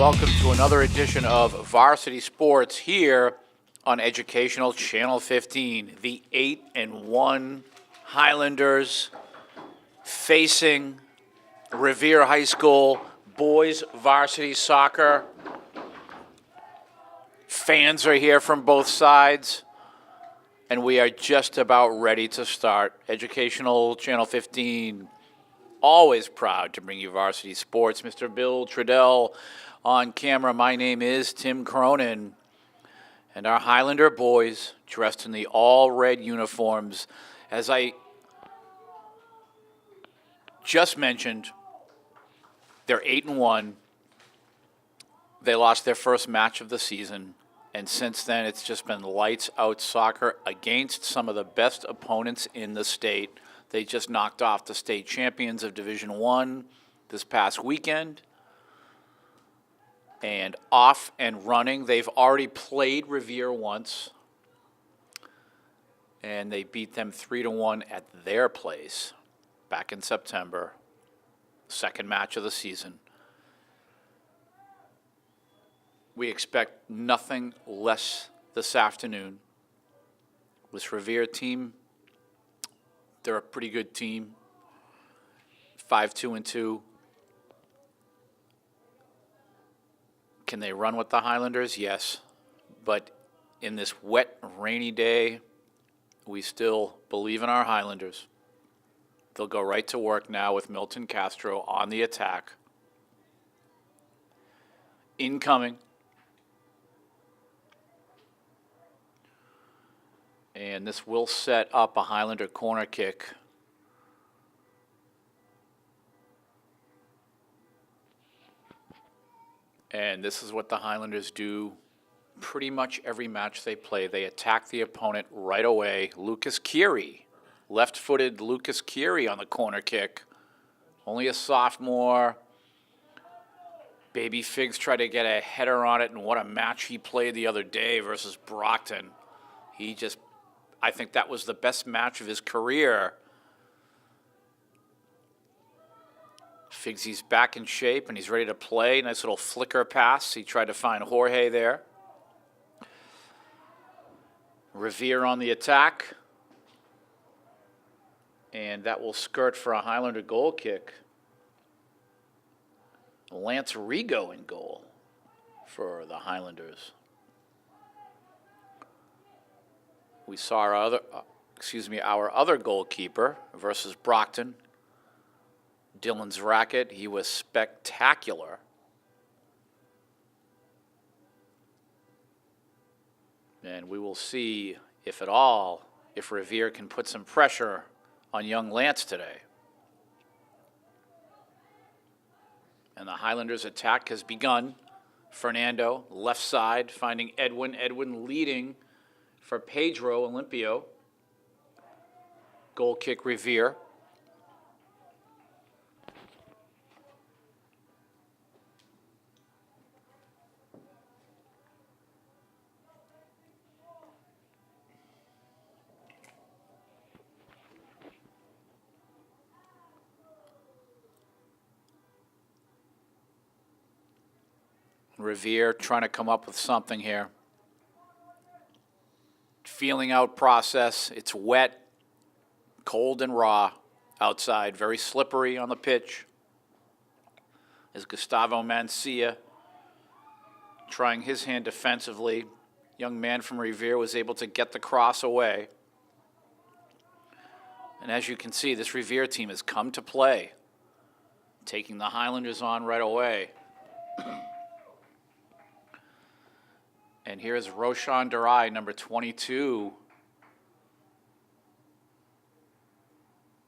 welcome to another edition of Varsity Sports here on Educational Channel 15. The 8-1 Highlanders facing Revere High School boys varsity soccer. Fans are here from both sides, and we are just about ready to start. Educational Channel 15, always proud to bring you varsity sports. Mr. Bill Trudell on camera. My name is Tim Cronin, and our Highlander boys dressed in the all-red uniforms. As I just mentioned, they're 8-1. They lost their first match of the season, and since then it's just been lights-out soccer against some of the best opponents in the state. They just knocked off the state champions of Division I this past weekend. And off and running. They've already played Revere once, and they beat them 3-1 at their place back in September. Second match of the season. We expect nothing less this afternoon. This Revere team, they're a pretty good team. 5-2-2. Can they run with the Highlanders? Yes. But in this wet, rainy day, we still believe in our Highlanders. They'll go right to work now with Milton Castro on the attack. Incoming. And this will set up a Highlander corner kick. And this is what the Highlanders do pretty much every match they play. They attack the opponent right away. Lucas Keary, left-footed Lucas Keary on the corner kick. Only a sophomore. Baby Figs tried to get a header on it, and what a match he played the other day versus Brockton. I think that was the best match of his career. Figsy's back in shape, and he's ready to play. Nice little flicker pass. He tried to find Jorge there. Revere on the attack. And that will skirt for a Highlander goal kick. Lance Rigo in goal for the Highlanders. We saw our other goalkeeper versus Brockton. Dylan's racket, he was spectacular. And we will see, if at all, if Revere can put some pressure on young Lance today. And the Highlanders' attack has begun. Fernando, left side, finding Edwin. Edwin leading for Pedro Olimpio. Goal kick Revere. Revere trying to come up with something here. Feeling out process. It's wet, cold and raw outside. Very slippery on the pitch. As Gustavo Mancia trying his hand defensively. Young man from Revere was able to get the cross away. And as you can see, this Revere team has come to play. Taking the Highlanders on right away. And here's Roshan Durai, number 22.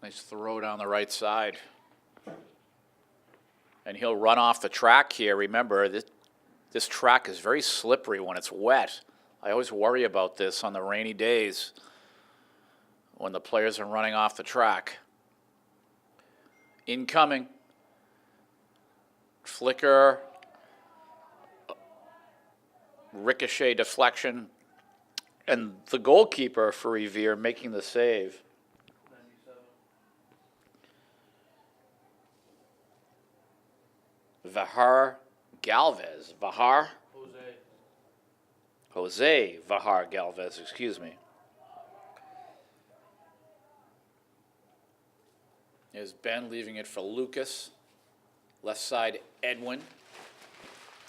Nice throw down the right side. And he'll run off the track here. Remember, this track is very slippery when it's wet. I always worry about this on the rainy days when the players are running off the track. Incoming. Flicker. Ricochet deflection, and the goalkeeper for Revere making the save. 97. Vahar Galvez. Jose Vajar Galvez, excuse me. There's Ben leaving it for Lucas. Left side, Edwin.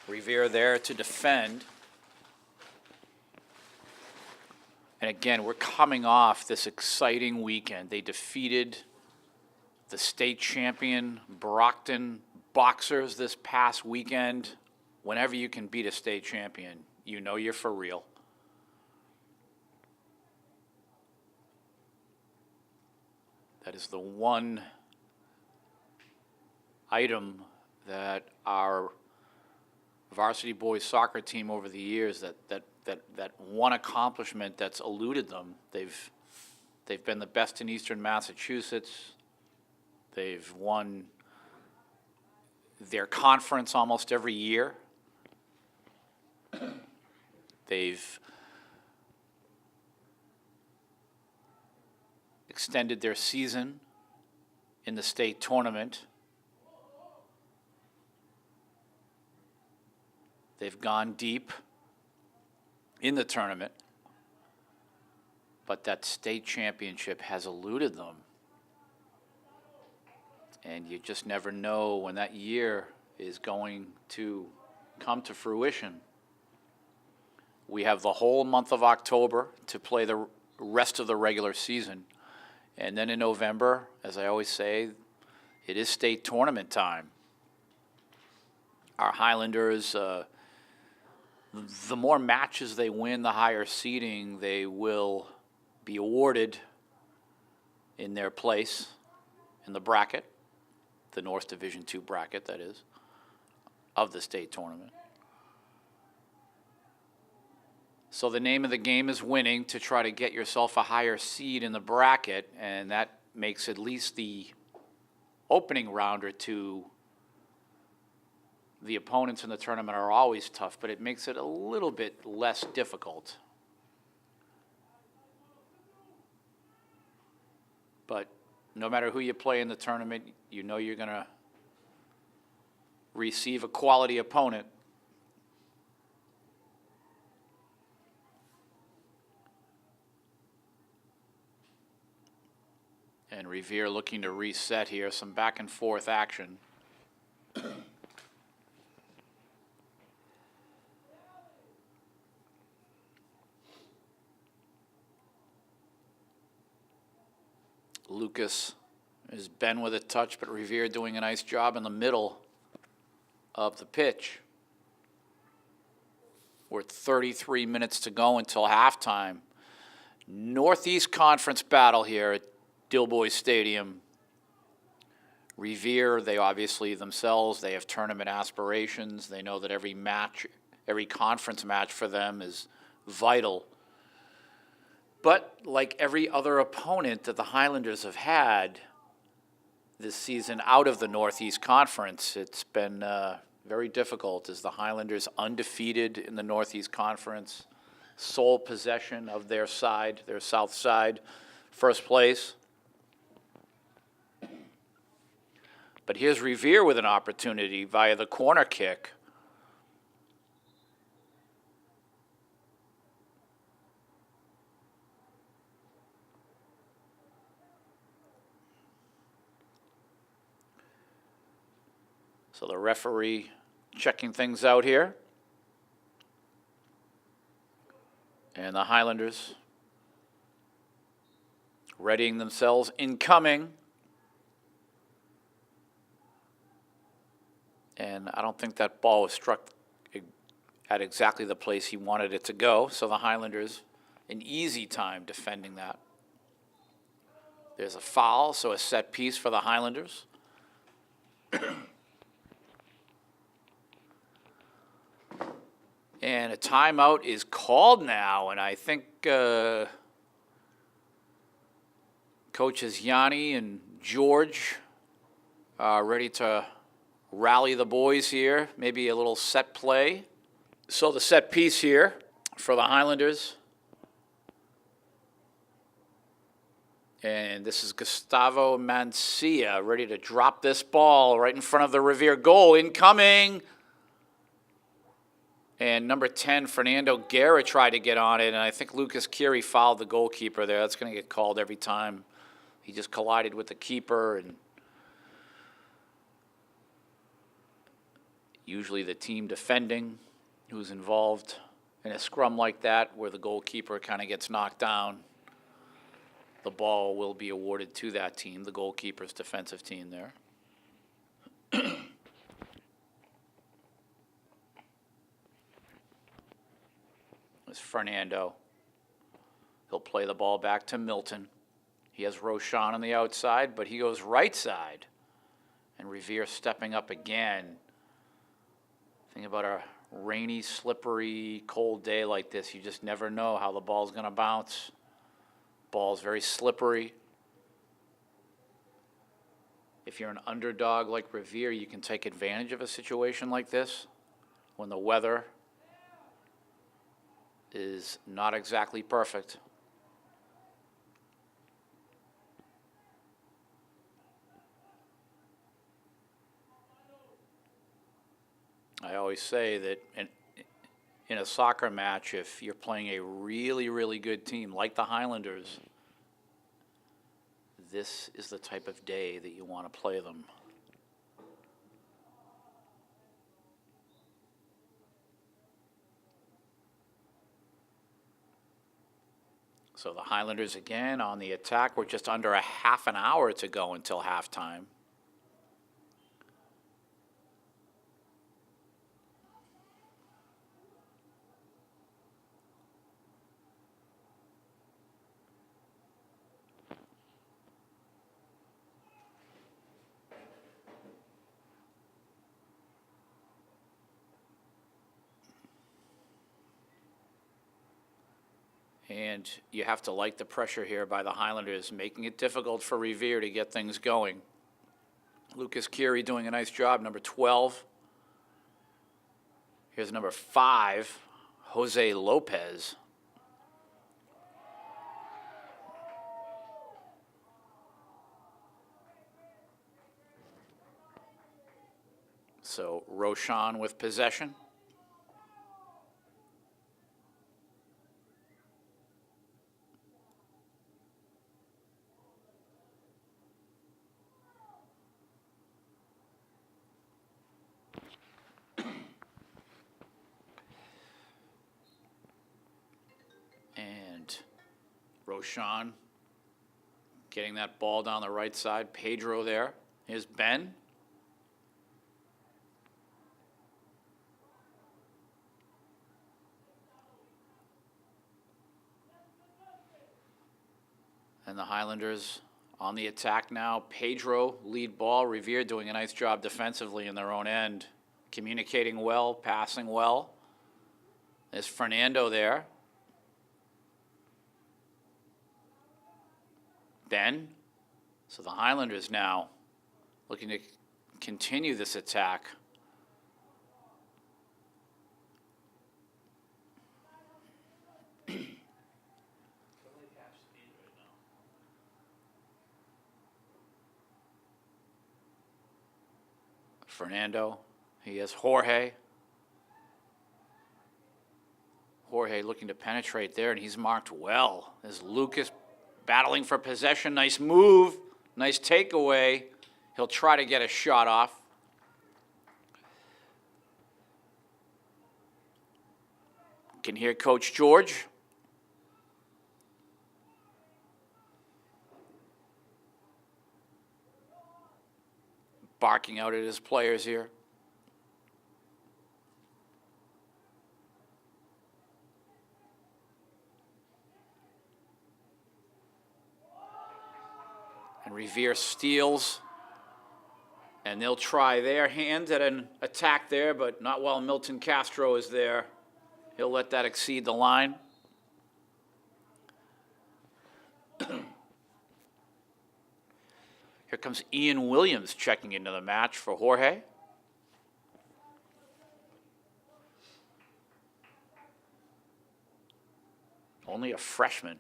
Revere there to defend. And again, we're coming off this exciting weekend. They defeated the state champion Brockton Boxers this past weekend. Whenever you can beat a state champion, you know you're for real. That is the one item that our varsity boys soccer team over the years, that one accomplishment that's eluded them. They've been the best in Eastern Massachusetts. They've won their conference almost every year. They've extended their season in the state tournament. They've gone deep in the tournament, but that state championship has eluded them. And you just never know when that year is going to come to fruition. We have the whole month of October to play the rest of the regular season. And then in November, as I always say, it is state tournament time. Our Highlanders, the more matches they win, the higher seeding they will be awarded in their place in the bracket, the North Division II bracket, that is, of the state tournament. So the name of the game is winning to try to get yourself a higher seed in the bracket, and that makes at least the opening round or two. The opponents in the tournament are always tough, but it makes it a little bit less difficult. But no matter who you play in the tournament, you know you're going to receive a quality opponent. And Revere looking to reset here, some back and forth action. Lucas is Ben with a touch, but Revere doing a nice job in the middle of the pitch. We're 33 minutes to go until halftime. Northeast Conference battle here at Dilboy Stadium. Revere, they obviously themselves, they have tournament aspirations. They know that every match, every conference match for them is vital. But like every other opponent that the Highlanders have had this season out of the Northeast Conference, it's been very difficult as the Highlanders undefeated in the Northeast Conference, sole possession of their side, their south side, first place. But here's Revere with an opportunity via the corner kick. So the referee checking things out here. And the Highlanders readying themselves, incoming. And I don't think that ball was struck at exactly the place he wanted it to go. So the Highlanders, an easy time defending that. There's a foul, so a set piece for the Highlanders. And a timeout is called now, and I think coaches Yanni and George are ready to rally the boys here, maybe a little set play. So the set piece here for the Highlanders. And this is Gustavo Mancia ready to drop this ball right in front of the Revere goal. Incoming. And number 10, Fernando Guerra tried to get on it, and I think Lucas Curie fouled the goalkeeper there. That's going to get called every time. He just collided with the keeper, and usually the team defending who's involved in a scrum like that where the goalkeeper kind of gets knocked down, the ball will be awarded to that team, the goalkeeper's defensive team there. It's Fernando. He'll play the ball back to Milton. He has Roshan on the outside, but he goes right side. And Revere stepping up again. Think about a rainy, slippery, cold day like this. You just never know how the ball's going to bounce. Ball's very slippery. If you're an underdog like Revere, you can take advantage of a situation like this when the weather is not exactly perfect. I always say that in a soccer match, if you're playing a really, really good team like the Highlanders, this is the type of day that you want to play them. So the Highlanders again on the attack. We're just under a half an hour to go until halftime. And you have to like the pressure here by the Highlanders, making it difficult for Revere to get things going. Lucas Curie doing a nice job, number 12. Here's number 5, Jose Lopez. So Roshan with possession. And Roshan getting that ball down the right side. Pedro there. Here's Ben. And the Highlanders on the attack now. Pedro, lead ball. Revere doing a nice job defensively in their own end. Communicating well, passing well. There's Fernando there. Ben. So the Highlanders now looking to continue this attack. Fernando. He has Jorge. Jorge looking to penetrate there, and he's marked well. There's Lucas battling for possession. Nice move. Nice takeaway. He'll try to get a shot off. Can hear Coach George. Barking out at his players here. And Revere steals. And they'll try their hand at an attack there, but not while Milton Castro is there. He'll let that exceed the line. Here comes Ian Williams checking into the match for Jorge. Only a freshman.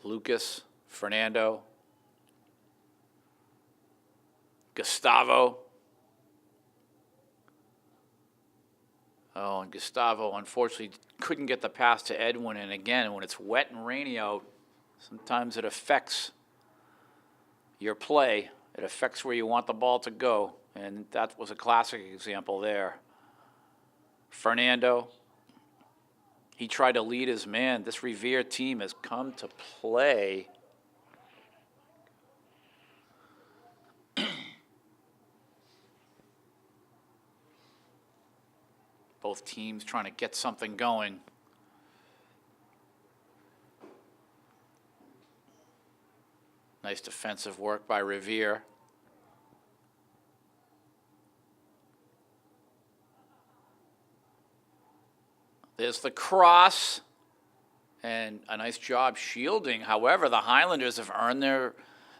Lucas, Fernando. Gustavo. Oh, and Gustavo unfortunately couldn't get the pass to Edwin. And again, when it's wet and rainy out, sometimes it affects your play. It affects where you want the ball to go. And that was a classic example there. Fernando, he tried to lead his man. This Revere team has come to play. Both teams trying to get something going. Nice defensive work by Revere. There's the cross. And a nice job shielding. However, the Highlanders have earned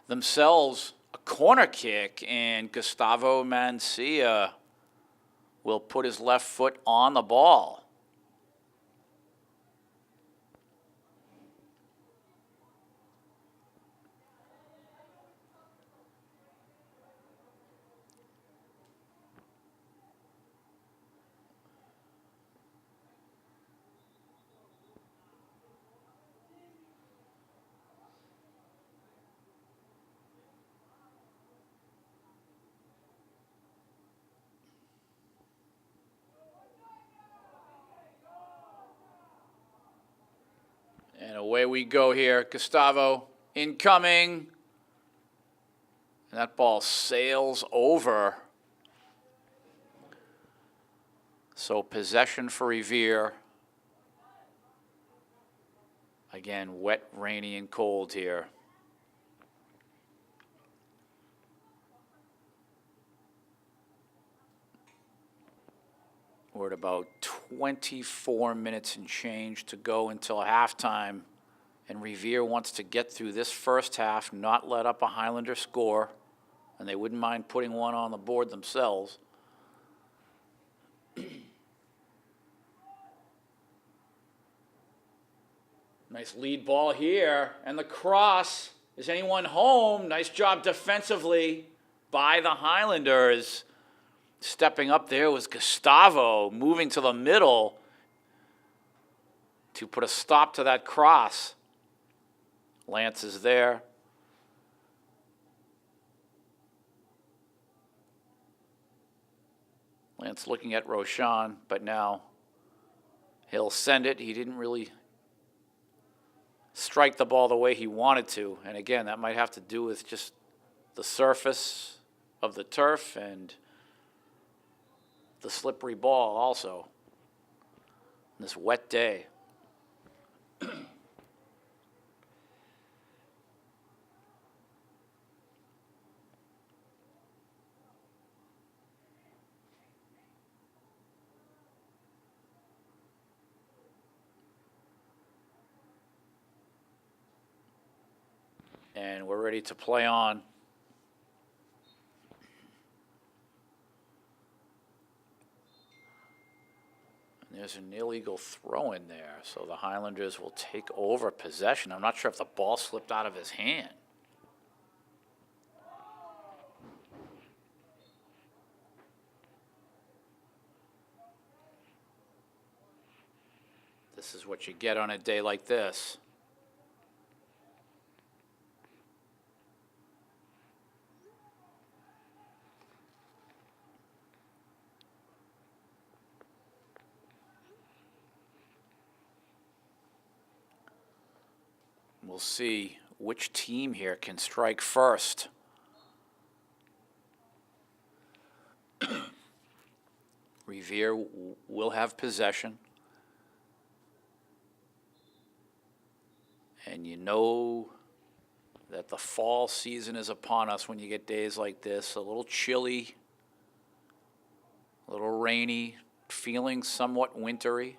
themselves a corner kick, and Gustavo Mancia will put his left foot on the ball. And away we go here. Gustavo incoming. And that ball sails over. So possession for Revere. Again, wet, rainy, and cold here. We're at about 24 minutes and change to go until halftime. And Revere wants to get through this first half, not let up a Highlander score. And they wouldn't mind putting one on the board themselves. Nice lead ball here. And the cross. Is anyone home? Nice job defensively by the Highlanders. Stepping up there was Gustavo, moving to the middle to put a stop to that cross. Lance is there. Lance looking at Roshan, but now he'll send it. He didn't really strike the ball the way he wanted to. And again, that might have to do with just the surface of the turf and the slippery ball also on this wet day. And we're ready to play on. There's an illegal throw in there, so the Highlanders will take over possession. I'm not sure if the ball slipped out of his hand. This is what you get on a day like this. We'll see which team here can strike first. Revere will have possession. And you know that the fall season is upon us when you get days like this. A little chilly, a little rainy, feeling somewhat wintry.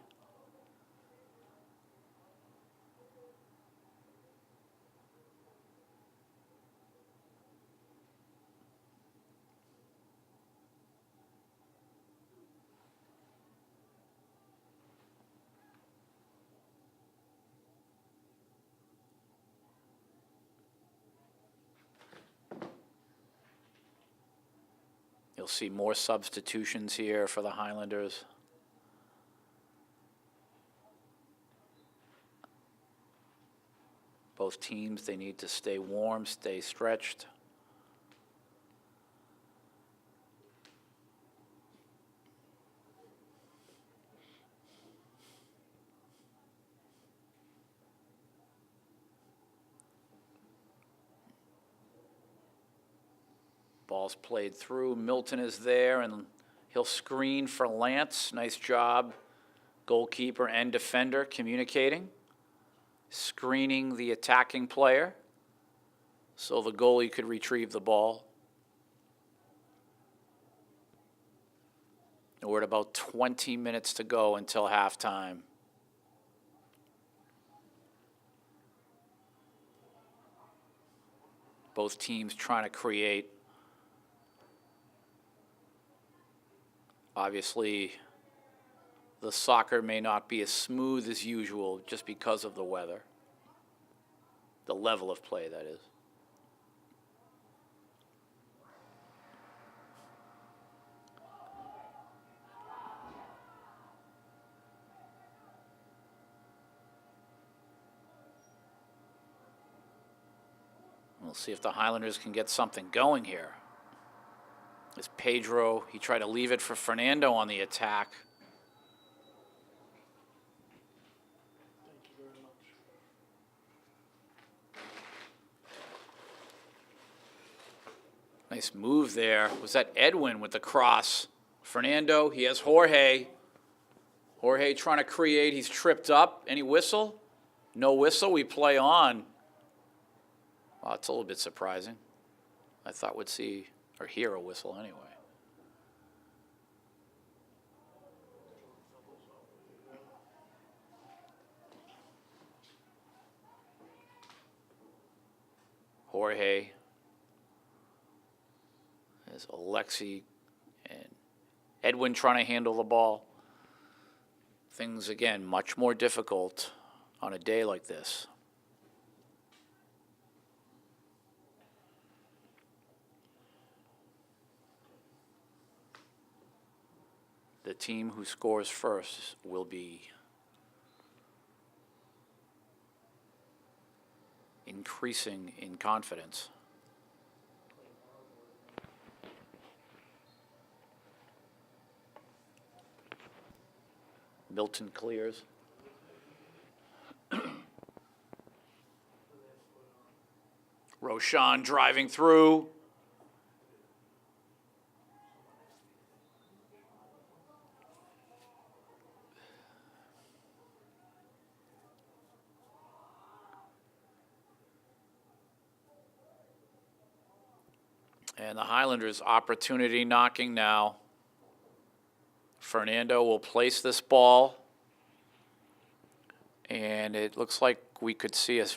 see more substitutions here for the Highlanders. Both teams, they need to stay warm, stay stretched. Ball's played through. Milton is there, and he'll screen for Lance. Nice job, goalkeeper and defender communicating. Screening the attacking player so the goalie could retrieve the ball. We're at about 20 minutes to go until halftime. Both teams trying to create. Obviously, the soccer may not be as smooth as usual just because of the weather. The level of play, that is. We'll see if the Highlanders can get something going here. It's Pedro. He tried to leave it for Fernando on the attack. Nice move there. Was that Edwin with the cross? Fernando, he has Jorge. Jorge trying to create. He's tripped up. Any whistle? No whistle. We play on. Well, it's a little bit surprising. I thought we'd see or hear a whistle anyway. Jorge. There's Alexi and Edwin trying to handle the ball. Things, again, much more difficult on a day like this. The team who scores first will be increasing in confidence. Milton clears. Roshan driving through. And the Highlanders opportunity knocking now. Fernando will place this ball. And it looks like we could see a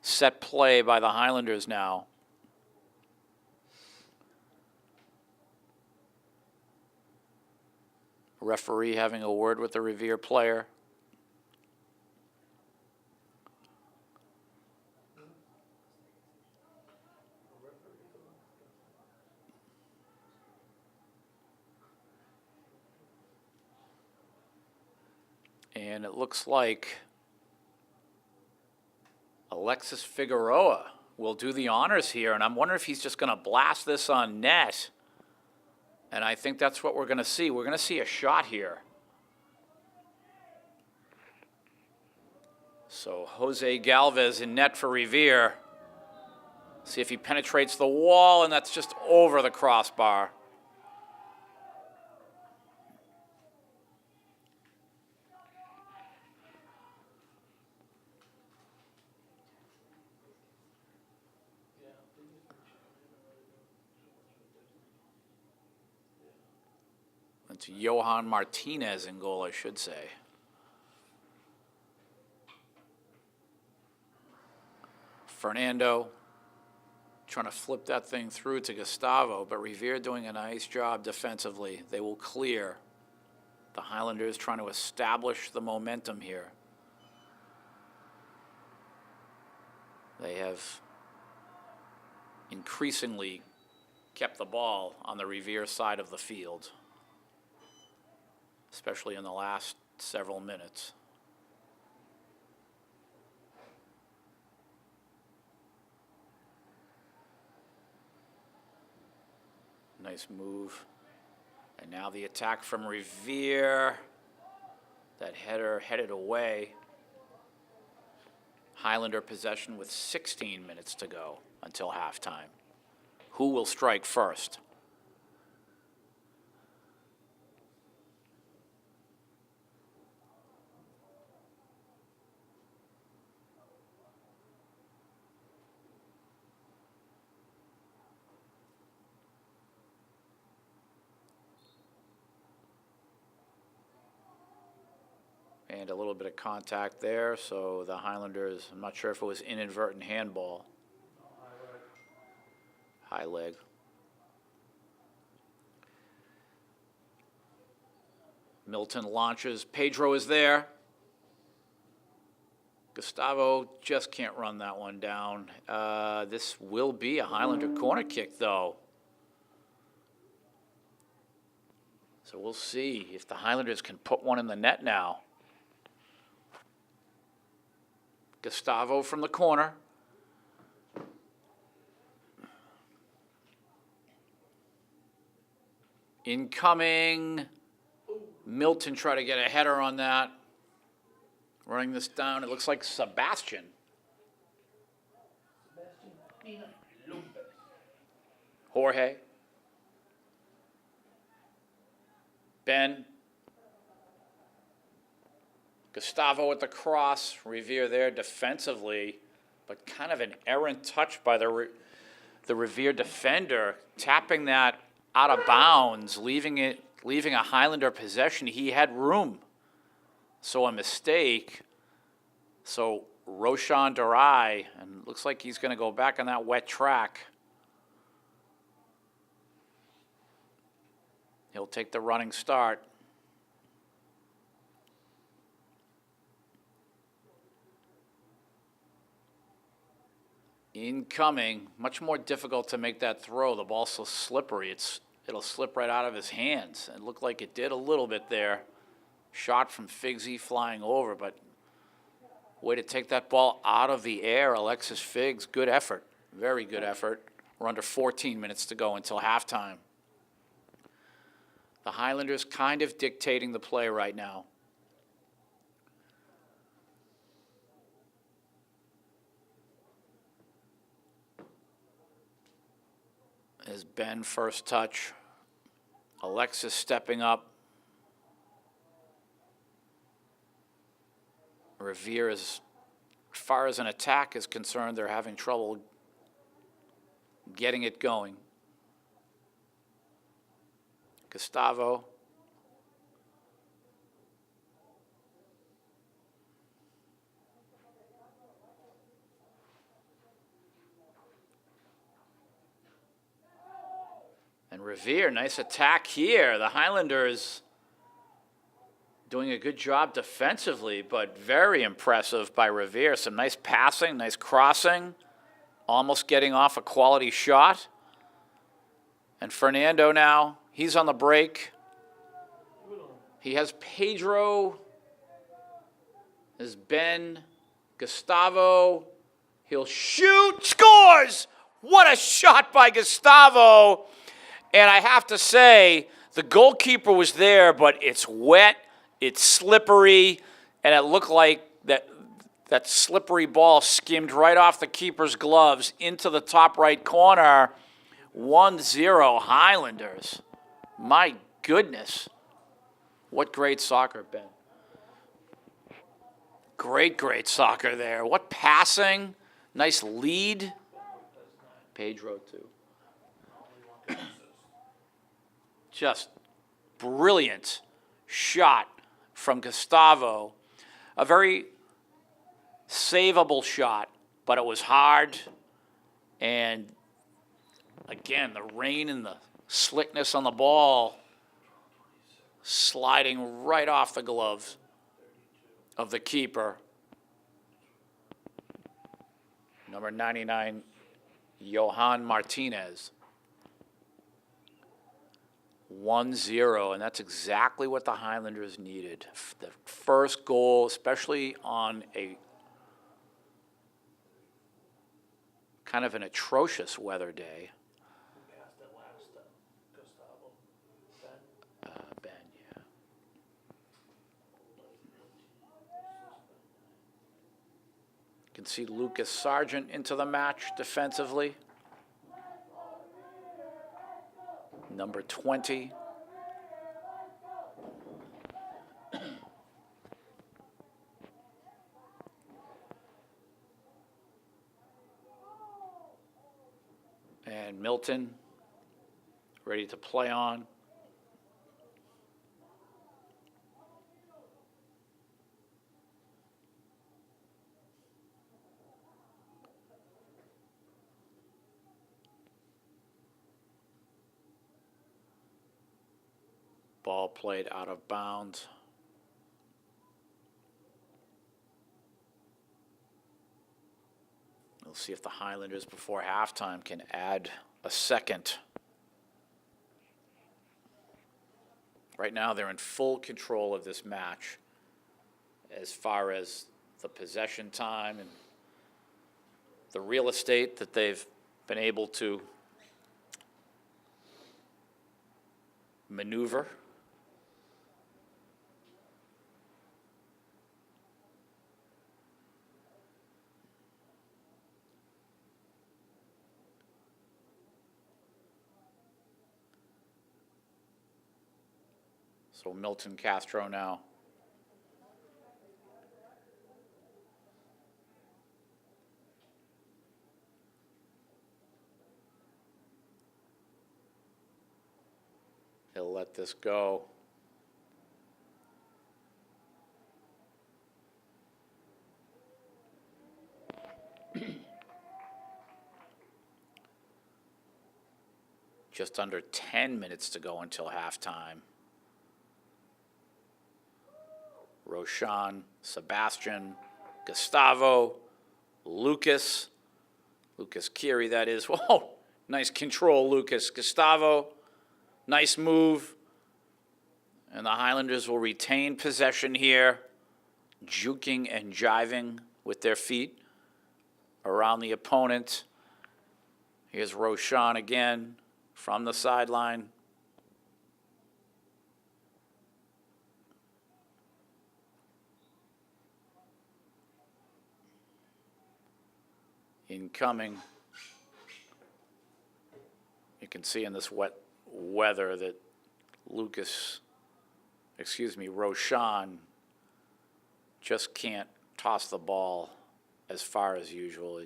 set play by the Highlanders now. Referee having a word with the Revere player. And it looks like Alexis Figueroa will do the honors here. And I'm wondering if he's just going to blast this on net. And I think that's what we're going to see. We're going to see a shot here. So Jose Galvez in net for Revere. See if he penetrates the wall, and that's just over the crossbar. It's Johan Martinez in goal, I should say. Fernando trying to flip that thing through to Gustavo, but Revere doing a nice job defensively. They will clear. The Highlanders trying to establish the momentum here. They have increasingly kept the ball on the Revere side of the field, especially in the last several minutes. Nice move. And now the attack from Revere. That header headed away. Highlander possession with 16 minutes to go until halftime. Who will strike first? And a little bit of contact there, so the Highlanders, I'm not sure if it was inadvertent handball. High leg. Milton launches. Pedro is there. Gustavo just can't run that one down. This will be a Highlander corner kick, though. So we'll see if the Highlanders can put one in the net now. Gustavo from the corner. Incoming. Milton try to get a header on that. Running this down, it looks like Sebastian. Jorge. Ben. Gustavo at the cross. Revere there defensively, but kind of an errant touch by the Revere defender, tapping that out of bounds, leaving a Highlander possession. He had room. So a mistake. So Roshan Durai, and looks like he's going to go back on that wet track. He'll take the running start. Incoming, much more difficult to make that throw. The ball's so slippery, it'll slip right out of his hands. It looked like it did a little bit there. Shot from Figsy flying over, but way to take that ball out of the air, Alexis Figs. Good effort, very good effort. We're under 14 minutes to go until halftime. The Highlanders kind of dictating the play right now. As Ben first touch. Alexis stepping up. Revere, as far as an attack is concerned, they're having trouble getting it going. Gustavo. And Revere, nice attack here. The Highlanders doing a good job defensively, but very impressive by Revere. Some nice passing, nice crossing, almost getting off a quality shot. And Fernando now, he's on the break. He has Pedro, has Ben, Gustavo. He'll shoot, scores! What a shot by Gustavo. And I have to say, the goalkeeper was there, but it's wet, it's slippery, and it looked like that slippery ball skimmed right off the keeper's gloves into the top right corner. 1-0 Highlanders. My goodness. What great soccer, Ben. Great soccer there. What passing. Nice lead. Pedro, too. Just brilliant shot from Gustavo. A very savable shot, but it was hard. And again, the rain and the slickness on the ball sliding right off the gloves of the keeper. Number 99, Johan Martinez. 1-0, and that's exactly what the Highlanders needed. The first goal, especially on a kind of an atrocious weather day. Ben, yeah. You can see Lucas Sargent into the match defensively. Number 20. And Milton, ready to play on. Ball played out of bounds. We'll see if the Highlanders before halftime can add a second. Right now they're in full control of this match as far as the possession time and the real estate that they've been able to maneuver. So Milton Castro now. He'll let this go. Just under 10 minutes to go until halftime. Roshan, Sebastian, Gustavo, Lucas Kiri, that is. Whoa, nice control, Lucas. Gustavo, nice move. And the Highlanders will retain possession here, juking and jiving with their feet around the opponent. Here's Roshan again from the sideline. Incoming. You can see in this wet weather that Roshan just can't toss the ball as far as usual.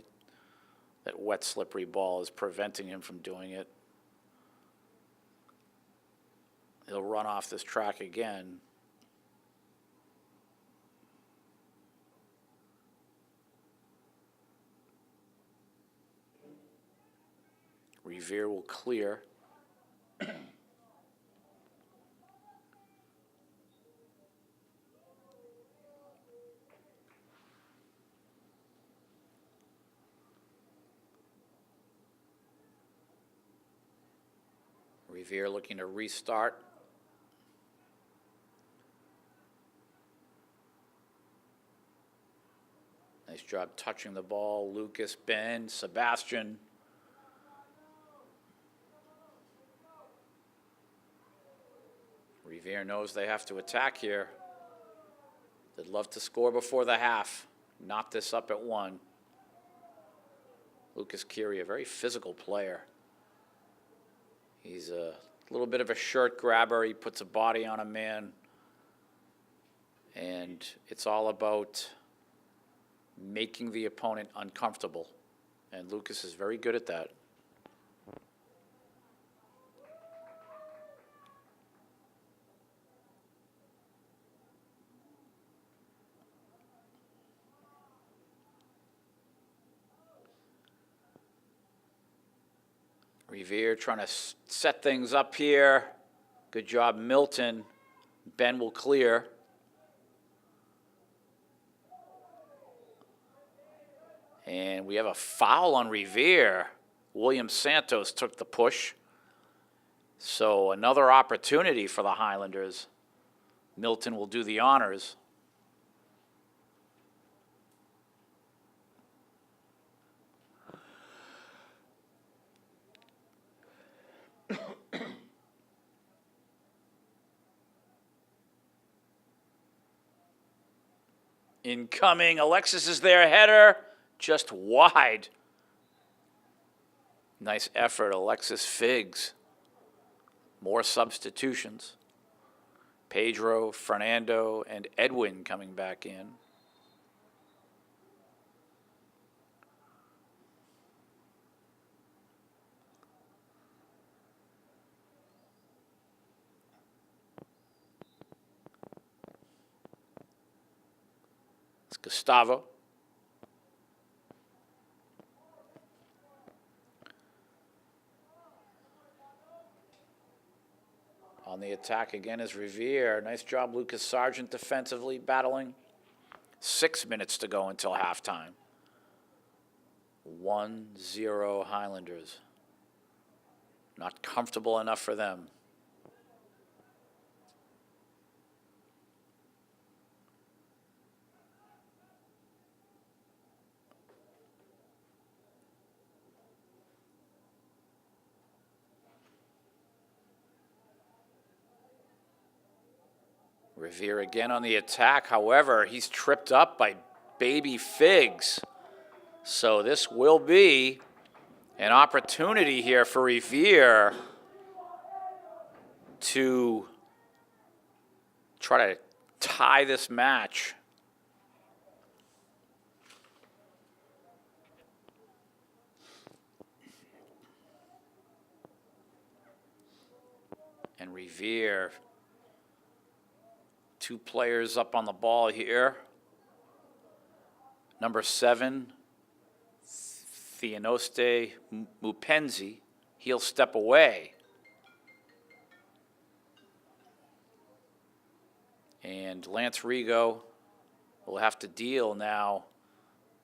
That wet, slippery ball is preventing him from doing it. He'll run off this track again. Revere will clear. Revere looking to restart. Nice job touching the ball. Lucas, Ben, Sebastian. Revere knows they have to attack here. They'd love to score before the half. Knot this up at 1. Lucas Kiri, a very physical player. He's a little bit of a shirt grabber. He puts a body on a man. And it's all about making the opponent uncomfortable. And Lucas is very good at that. Revere trying to set things up here. Good job, Milton. Ben will clear. And we have a foul on Revere. William Santos took the push. So another opportunity for the Highlanders. Milton will do the honors. Incoming, Alexis is there, header, just wide. Nice effort, Alexis Figs. More substitutions. Pedro, Fernando, and Edwin coming back in. It's Gustavo. On the attack again is Revere. Nice job, Lucas Sargent, defensively battling. 6 minutes to go until halftime. 1-0 Highlanders. Not comfortable enough for them. Revere again on the attack. However, he's tripped up by baby Figs. So this will be an opportunity here for Revere to try to tie this match. And Revere, 2 players up on the ball here. Number 7, Theonoste Mupenzi. He'll step away. And Lance Rigo will have to deal now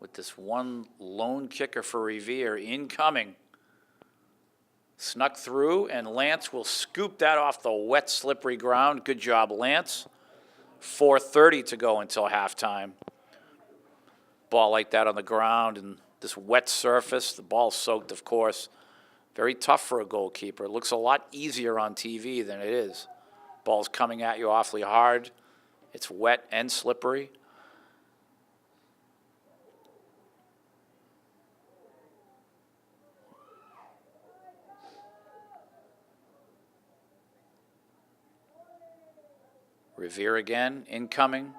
with this one lone kicker for Revere incoming. Snuck through, and Lance will scoop that off the wet, slippery ground. Good job, Lance. 4:30 to go until halftime. Ball like that on the ground and this wet surface. The ball soaked, of course. Very tough for a goalkeeper. It looks a lot easier on TV than it is. Ball's coming at you awfully hard. It's wet and slippery. Revere again, incoming.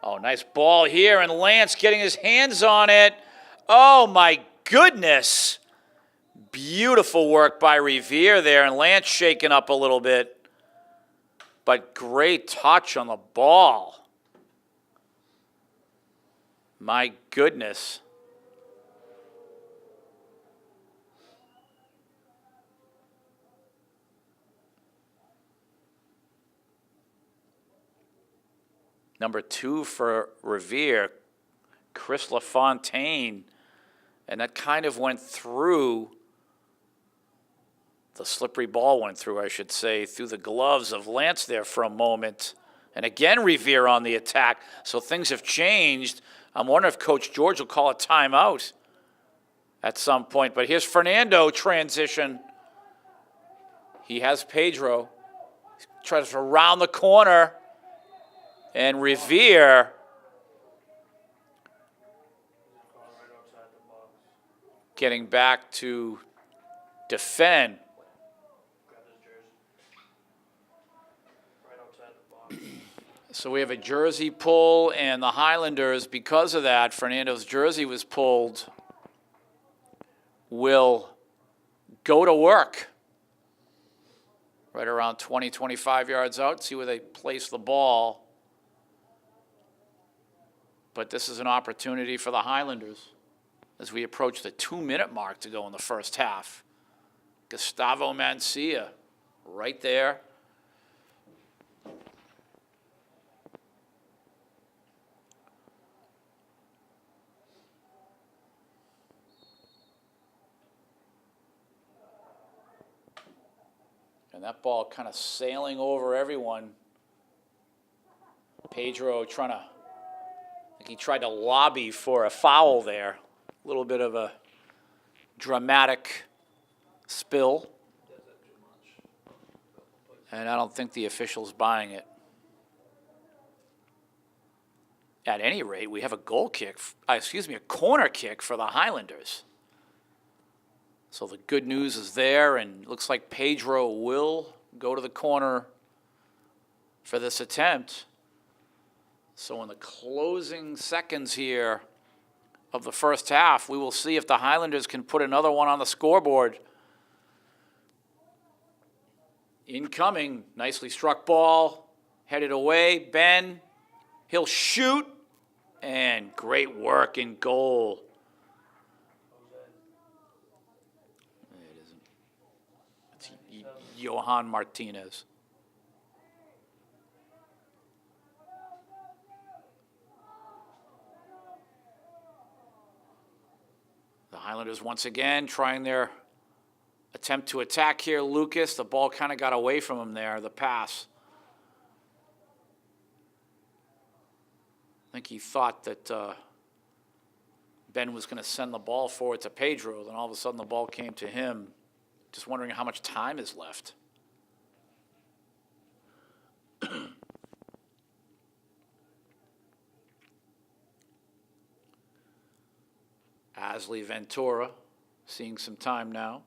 Oh, nice ball here, and Lance getting his hands on it. Oh, my goodness. Beautiful work by Revere there, and Lance shaking up a little bit. But great touch on the ball. My goodness. Number 2 for Revere, Chris LaFontaine. And that kind of went through. The slippery ball went through, I should say, through the gloves of Lance there for a moment. And again, Revere on the attack. So things have changed. I'm wondering if Coach George will call a timeout at some point. But here's Fernando transition. He has Pedro. He tries to round the corner. And Revere getting back to defend. So we have a jersey pull, and the Highlanders, because of that, Fernando's jersey was pulled, will go to work right around 20, 25 yards out, see where they place the ball. But this is an opportunity for the Highlanders as we approach the 2-minute mark to go in the first half. Gustavo Mancia right there. And that ball kind of sailing over everyone. Pedro trying to, I think he tried to lobby for a foul there. A little bit of a dramatic spill. And I don't think the official's buying it. At any rate, we have a goal kick, a corner kick for the Highlanders. So the good news is there, and it looks like Pedro will go to the corner for this attempt. So in the closing seconds here of the first half, we will see if the Highlanders can put another one on the scoreboard. Incoming, nicely struck ball, headed away, Ben, he'll shoot, and great work in goal. It isn't. It's Johan Martinez. The Highlanders once again trying their attempt to attack here. Lucas, the ball kind of got away from him there, the pass. I think he thought that Ben was going to send the ball forward to Pedro. Then all of a sudden the ball came to him. Just wondering how much time is left. Asley Ventura seeing some time now.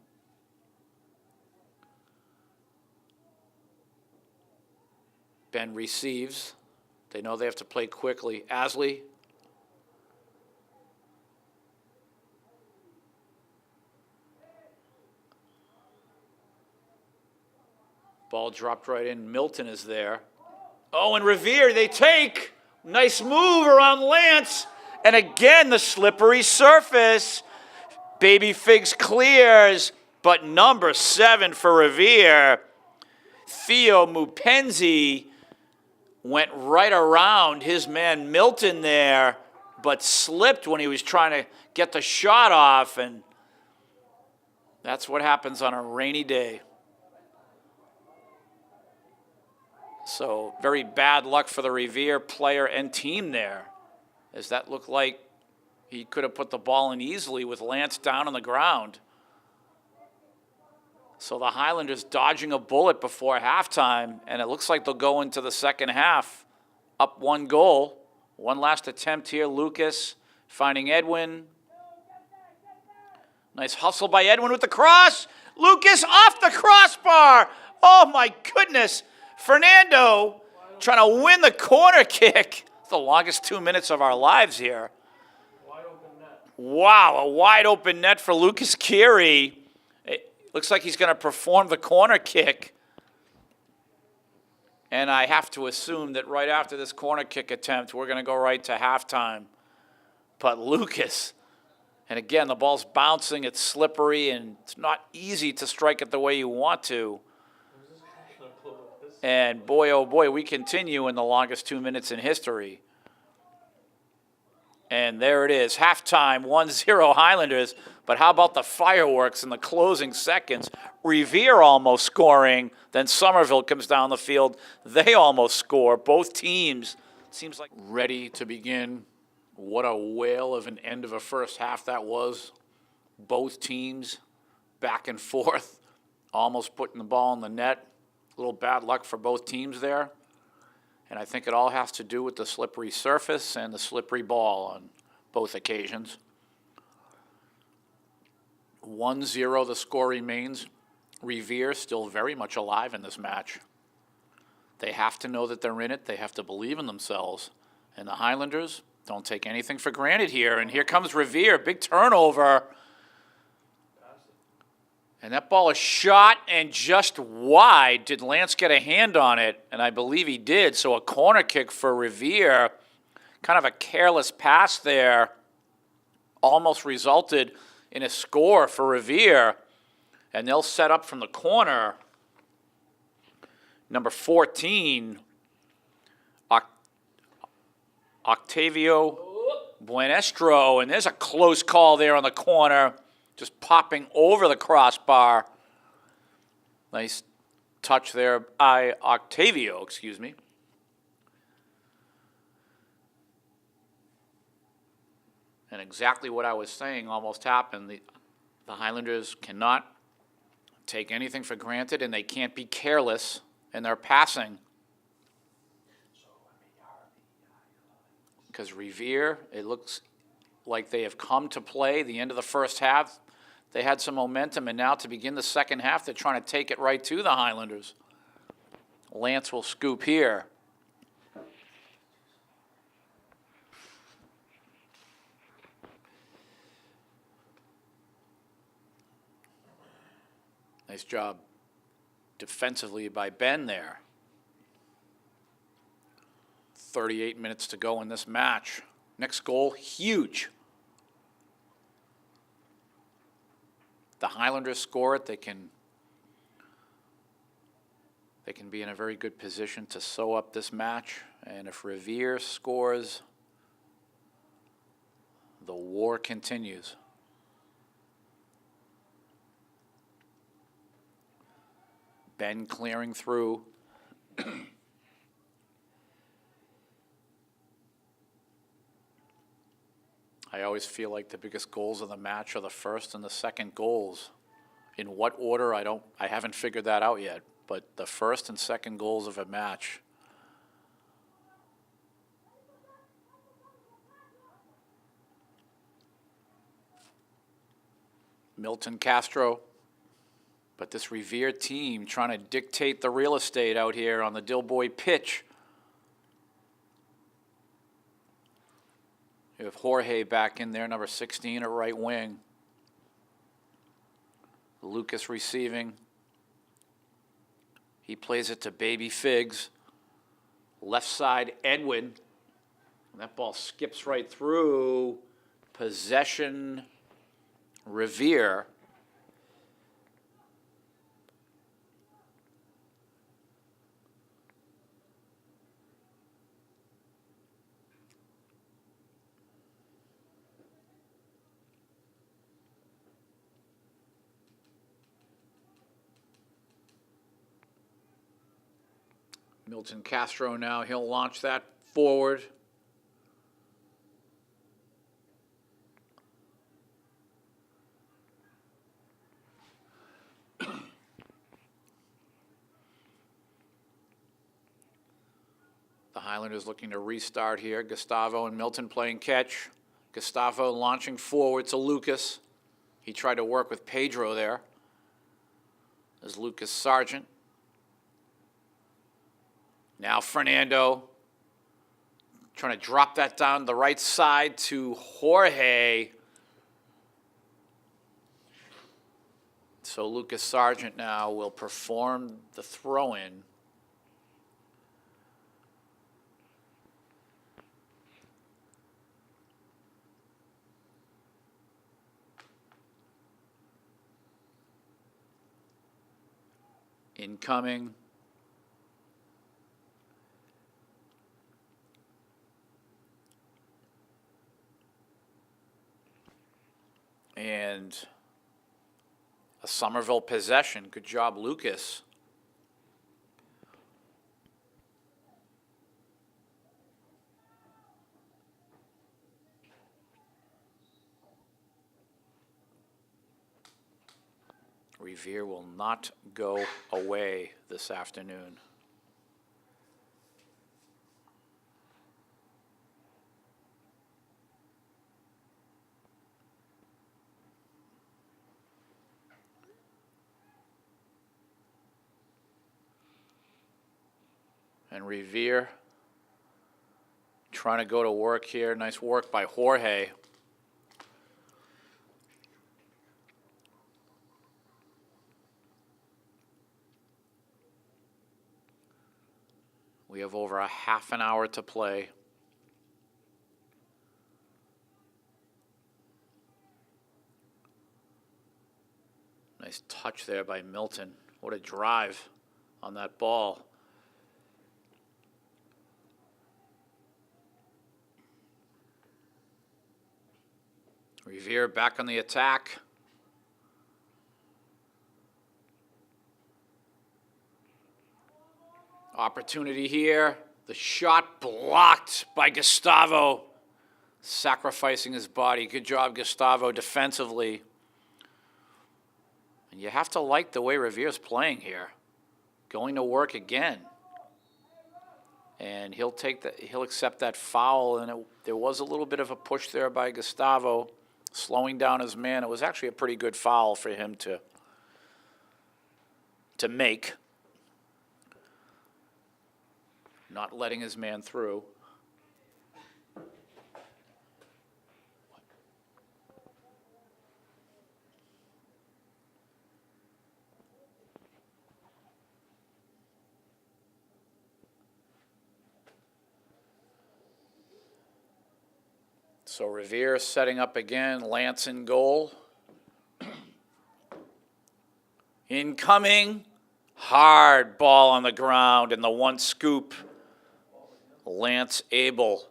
Ben receives. They know they have to play quickly. Asley. Ball dropped right in. Milton is there. Oh, and Revere, they take. Nice move around Lance. And again, the slippery surface. Baby Figs clears, but number 7 for Revere, Theo Mupenzi, went right around his man Milton there, but slipped when he was trying to get the shot off, and that's what happens on a rainy day. So very bad luck for the Revere player and team there, as that looked like he could have put the ball in easily with Lance down on the ground. So the Highlanders dodging a bullet before halftime, and it looks like they'll go into the second half up 1 goal. One last attempt here. Lucas finding Edwin. Nice hustle by Edwin with the cross. Lucas off the crossbar. Oh my goodness. Fernando trying to win the corner kick. It's the longest 2 minutes of our lives here. Wide open net. Wow, a wide open net for Lucas Keary. Looks like he's going to perform the corner kick. And I have to assume that right after this corner kick attempt, we're going to go right to halftime. But Lucas, and again, the ball's bouncing, it's slippery, and it's not easy to strike it the way you want to. And boy, oh boy, we continue in the longest 2 minutes in history. And there it is, halftime, 1-0 Highlanders. But how about the fireworks in the closing seconds? Revere almost scoring. Then Somerville comes down the field. They almost score. Both teams, it seems like, ready to begin. What a whale of an end of a first half that was. Both teams back and forth, almost putting the ball in the net. A little bad luck for both teams there. And I think it all has to do with the slippery surface and the slippery ball on both occasions. 1-0 the score remains. Revere still very much alive in this match. They have to know that they're in it. They have to believe in themselves. And the Highlanders don't take anything for granted here. And here comes Revere, big turnover. And that ball is shot and just wide. Did Lance get a hand on it? And I believe he did. So a corner kick for Revere. Kind of a careless pass there. Almost resulted in a score for Revere. And they'll set up from the corner. Number 14, Octavio Buenestro. And there's a close call there on the corner. Just popping over the crossbar. Nice touch there by Octavio, excuse me. And exactly what I was saying almost happened. The Highlanders cannot take anything for granted, and they can't be careless in their passing. Because Revere, it looks like they have come to play the end of the first half. They had some momentum, and now to begin the second half, they're trying to take it right to the Highlanders. Lance will scoop here. Nice job defensively by Ben there. 38 minutes to go in this match. Next goal, huge. The Highlanders score it, they can be in a very good position to sew up this match. And if Revere scores, the war continues. Ben clearing through. I always feel like the biggest goals of the match are the first and the second goals. In what order, I haven't figured that out yet, but the first and second goals of a match. Milton Castro, but this Revere team trying to dictate the real estate out here on the Dilboy pitch. You have Jorge back in there, number 16 at right wing. Lucas receiving. He plays it to Baby Figs. Left side, Edwin. And that ball skips right through. Possession, Revere. Milton Castro now, he'll launch that forward. The Highlanders looking to restart here. Gustavo and Milton playing catch. Gustavo launching forward to Lucas. He tried to work with Pedro there. There's Lucas Sargent. Now Fernando trying to drop that down the right side to Jorge. So Lucas Sargent now will perform the throw-in. Incoming. And a Somerville possession. Good job, Lucas. Revere will not go away this afternoon. And Revere trying to go to work here. Nice work by Jorge. We have over a half an hour to play. Nice touch there by Milton. What a drive on that ball. Revere back on the attack. Opportunity here. The shot blocked by Gustavo, sacrificing his body. Good job, Gustavo, defensively. And you have to like the way Revere's playing here. Going to work again. And he'll accept that foul, and there was a little bit of a push there by Gustavo, slowing down his man. It was actually a pretty good foul for him to make. Not letting his man through. So Revere setting up again. Lance in goal. Incoming. Hard ball on the ground, and the one scoop. Lance able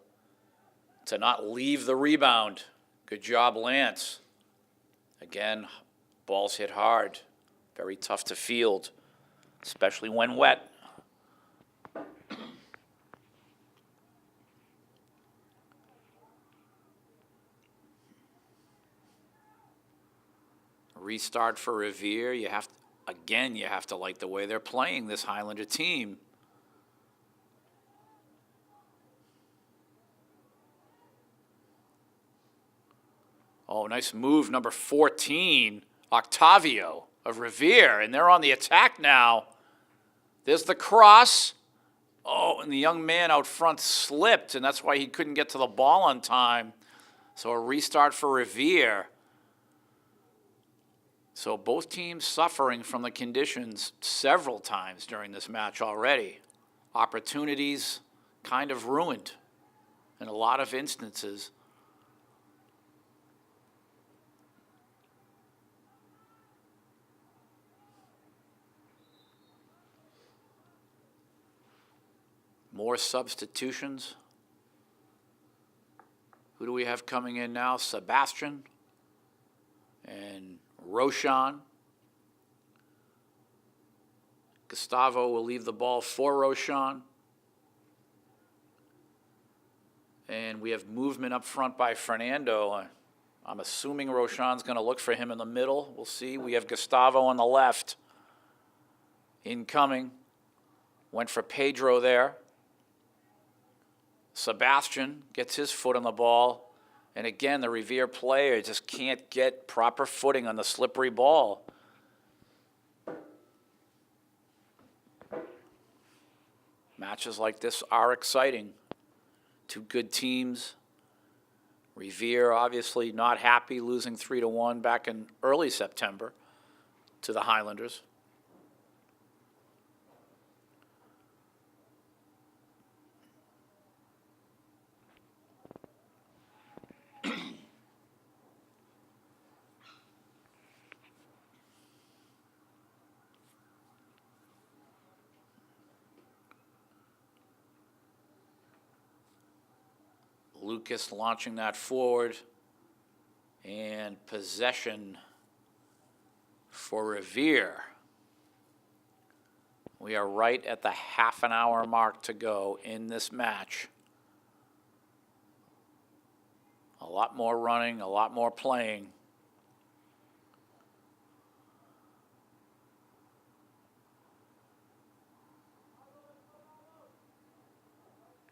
to not leave the rebound. Good job, Lance. Again, balls hit hard. Very tough to field, especially when wet. Restart for Revere. You have to like the way they're playing this Highlander team. Oh, nice move, number 14, Octavio of Revere, and they're on the attack now. There's the cross. Oh, and the young man out front slipped, and that's why he couldn't get to the ball on time. So a restart for Revere. So both teams suffering from the conditions several times during this match already. Opportunities kind of ruined in a lot of instances. More substitutions. Who do we have coming in now? Sebastian and Roshan. Gustavo will leave the ball for Roshan. And we have movement up front by Fernando. I'm assuming Roshan's going to look for him in the middle. We'll see. We have Gustavo on the left. Incoming. Went for Pedro there. Sebastian gets his foot on the ball. And again, the Revere player just can't get proper footing on the slippery ball. Matches like this are exciting. Two good teams. Revere obviously not happy losing 3-1 back in early September to the Highlanders. Lucas launching that forward, and possession for Revere. We are right at the half-an-hour mark to go in this match. A lot more running, a lot more playing.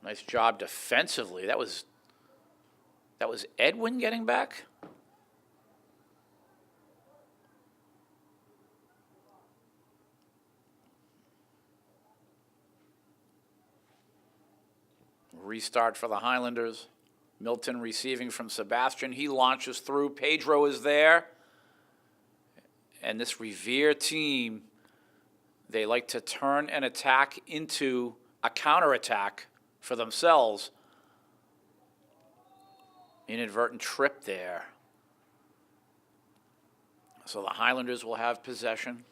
Nice job defensively. That was Edwin getting back? Restart for the Highlanders. Milton receiving from Sebastian. He launches through. Pedro is there. And this Revere team, they like to turn an attack into a counterattack for themselves. Inadvertent trip there. So the Highlanders will have possession.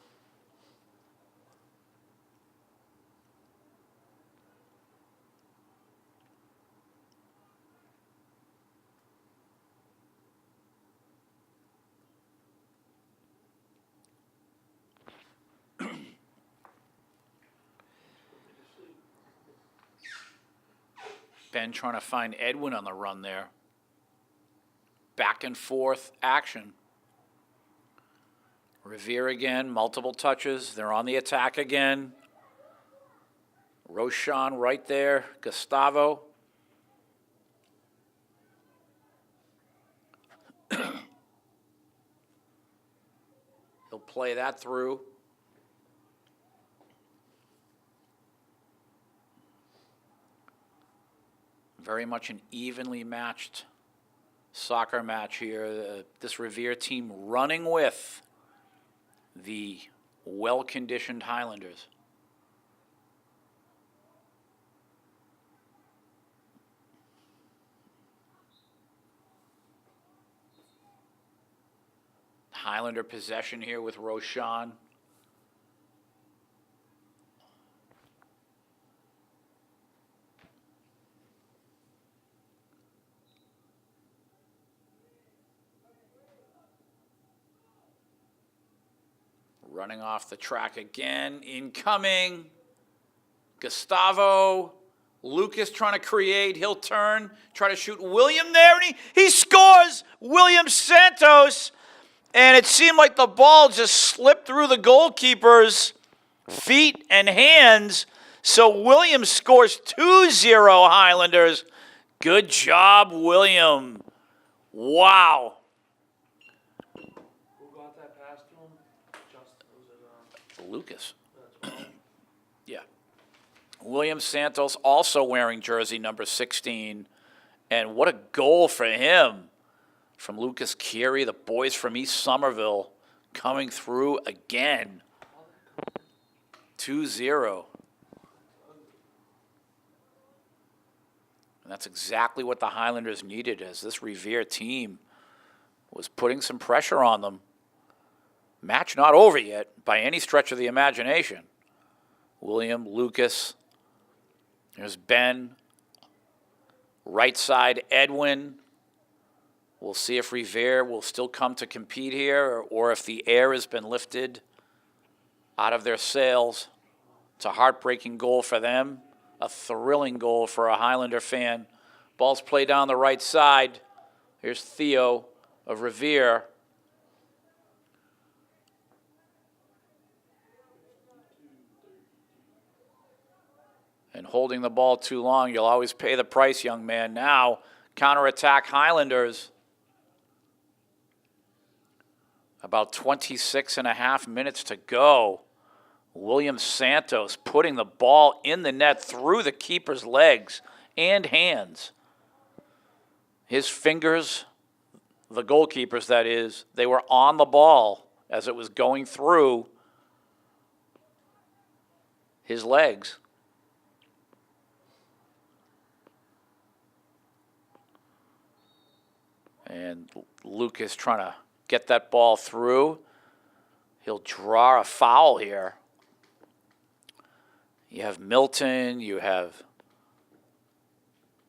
Ben trying to find Edwin on the run there. Back and forth action. Revere again, multiple touches. They're on the attack again. Roshan right there. Gustavo. He'll play that through. Very much an evenly matched soccer match here. This Revere team running with the well-conditioned Highlanders. Highlander possession here with Roshan. Running off the track again. Incoming. Gustavo. Lucas trying to create. He'll turn. Try to shoot William there. And he scores! William Santos. And it seemed like the ball just slipped through the goalkeeper's feet and hands. So William scores 2-0 Highlanders. Good job, William. Wow. Lucas. Yeah. William Santos also wearing jersey number 16. And what a goal for him from Lucas Curie, the boys from East Somerville coming through again. 2-0. And that's exactly what the Highlanders needed, as this Revere team was putting some pressure on them. Match not over yet by any stretch of the imagination. William, Lucas, there's Ben. Right side, Edwin. We'll see if Revere will still come to compete here, or if the air has been lifted out of their sails. It's a heartbreaking goal for them, a thrilling goal for a Highlander fan. Ball's played down the right side. Here's Theo of Revere. And holding the ball too long, you'll always pay the price, young man. Now, counterattack Highlanders. About 26 and a half minutes to go. William Santos putting the ball in the net through the keeper's legs and hands. His fingers, the goalkeeper's that is, they were on the ball as it was going through his legs. And Lucas trying to get that ball through. He'll draw a foul here. You have Milton, you have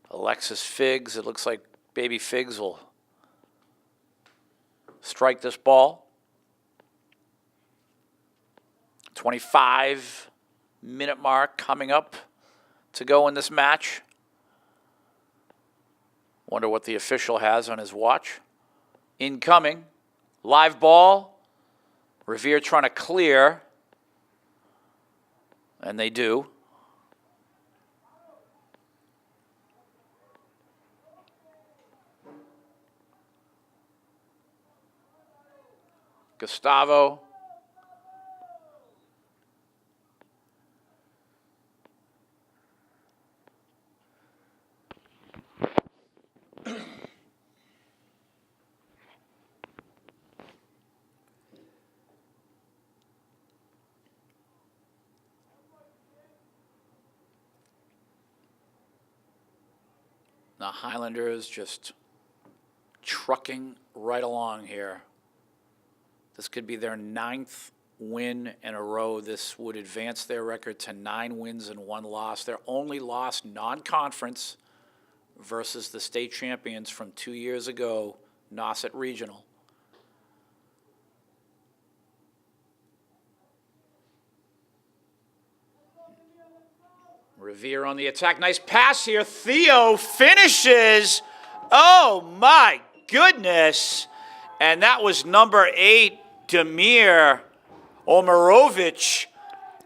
Alexis Figs. It looks like baby Figs will strike this ball. 25-minute mark coming up to go in this match. Wonder what the official has on his watch. Incoming. Live ball. Revere trying to clear. And they do. Gustavo. The Highlanders just trucking right along here. This could be their 9th win in a row. This would advance their record to 9 wins and 1 loss. Their only loss non-conference versus the state champions from 2 years ago, Nauset Regional. Revere on the attack. Nice pass here. Theo finishes. Oh, my goodness. And that was number 8, Damir Omerovich